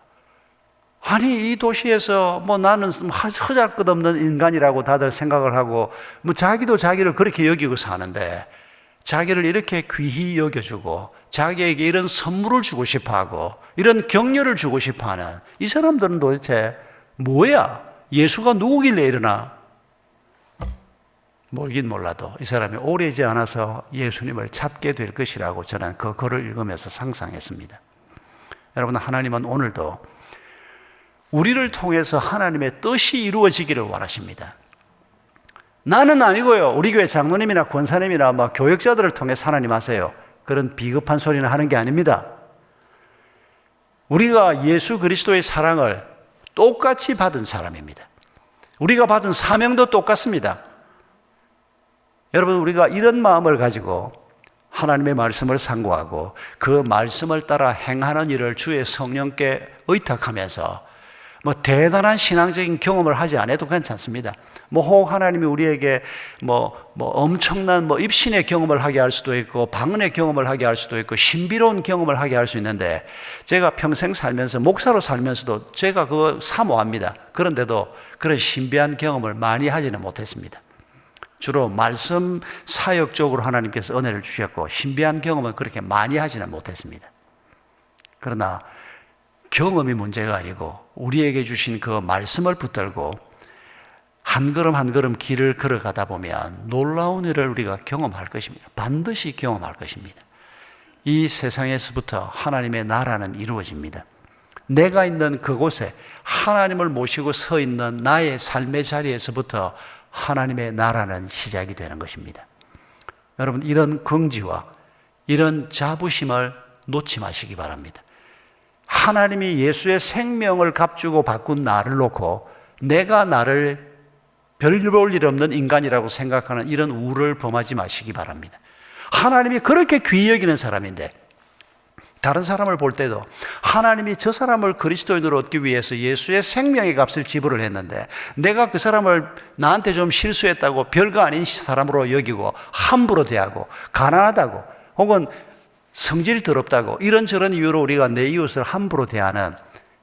아니, 이 도시에서 나는 허잘것없는 인간이라고 다들 생각을 하고 자기도 자기를 그렇게 여기고 사는데 자기를 이렇게 귀히 여겨주고 자기에게 이런 선물을 주고 싶어하고 이런 격려를 주고 싶어하는 이 사람들은 도대체 뭐야? 예수가 누구길래 이러나? 모르긴 몰라도 이 사람이 오래지 않아서 예수님을 찾게 될 것이라고 저는 그 글을 읽으면서 상상했습니다. 여러분, 하나님은 오늘도 우리를 통해서 하나님의 뜻이 이루어지기를 원하십니다. 나는 아니고요. 우리 교회 장로님이나 권사님이나 교역자들을 통해서 하나님 하세요. 그런 비겁한 소리는 하는 게 아닙니다. 우리가 예수 그리스도의 사랑을 똑같이 받은 사람입니다. 우리가 받은 사명도 똑같습니다. 여러분, 우리가 이런 마음을 가지고 하나님의 말씀을 상고하고 그 말씀을 따라 행하는 일을 주의 성령께 의탁하면서 대단한 신앙적인 경험을 하지 않아도 괜찮습니다. 혹 하나님이 우리에게 엄청난 입신의 경험을 하게 할 수도 있고, 방언의 경험을 하게 할 수도 있고, 신비로운 경험을 하게 할 수 있는데, 제가 평생 살면서, 목사로 살면서도 제가 그거 사모합니다. 그런데도 그런 신비한 경험을 많이 하지는 못했습니다. 주로 말씀 사역적으로 하나님께서 은혜를 주셨고, 신비한 경험은 그렇게 많이 하지는 못했습니다. 그러나 경험이 문제가 아니고 우리에게 주신 그 말씀을 붙들고 한 걸음 한 걸음 길을 걸어가다 보면 놀라운 일을 우리가 경험할 것입니다. 반드시 경험할 것입니다. 이 세상에서부터 하나님의 나라는 이루어집니다. 내가 있는 그곳에 하나님을 모시고 서 있는 나의 삶의 자리에서부터 하나님의 나라는 시작이 되는 것입니다. 여러분, 이런 긍지와 이런 자부심을 놓지 마시기 바랍니다. 하나님이 예수의 생명을 값주고 바꾼 나를 놓고 내가 나를 별 볼 일 없는 인간이라고 생각하는 이런 우를 범하지 마시기 바랍니다. 하나님이 그렇게 귀히 여기는 사람인데, 다른 사람을 볼 때도 하나님이 저 사람을 그리스도인으로 얻기 위해서 예수의 생명의 값을 지불을 했는데, 내가 그 사람을 나한테 좀 실수했다고 별거 아닌 사람으로 여기고 함부로 대하고, 가난하다고 혹은 성질이 더럽다고 이런저런 이유로 우리가 내 이웃을 함부로 대하는,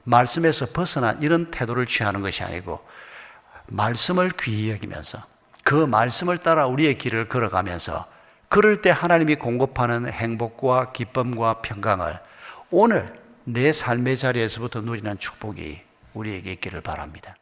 말씀에서 벗어난 이런 태도를 취하는 것이 아니고, 말씀을 귀히 여기면서 그 말씀을 따라 우리의 길을 걸어가면서, 그럴 때 하나님이 공급하는 행복과 기쁨과 평강을 오늘 내 삶의 자리에서부터 누리는 축복이 우리에게 있기를 바랍니다.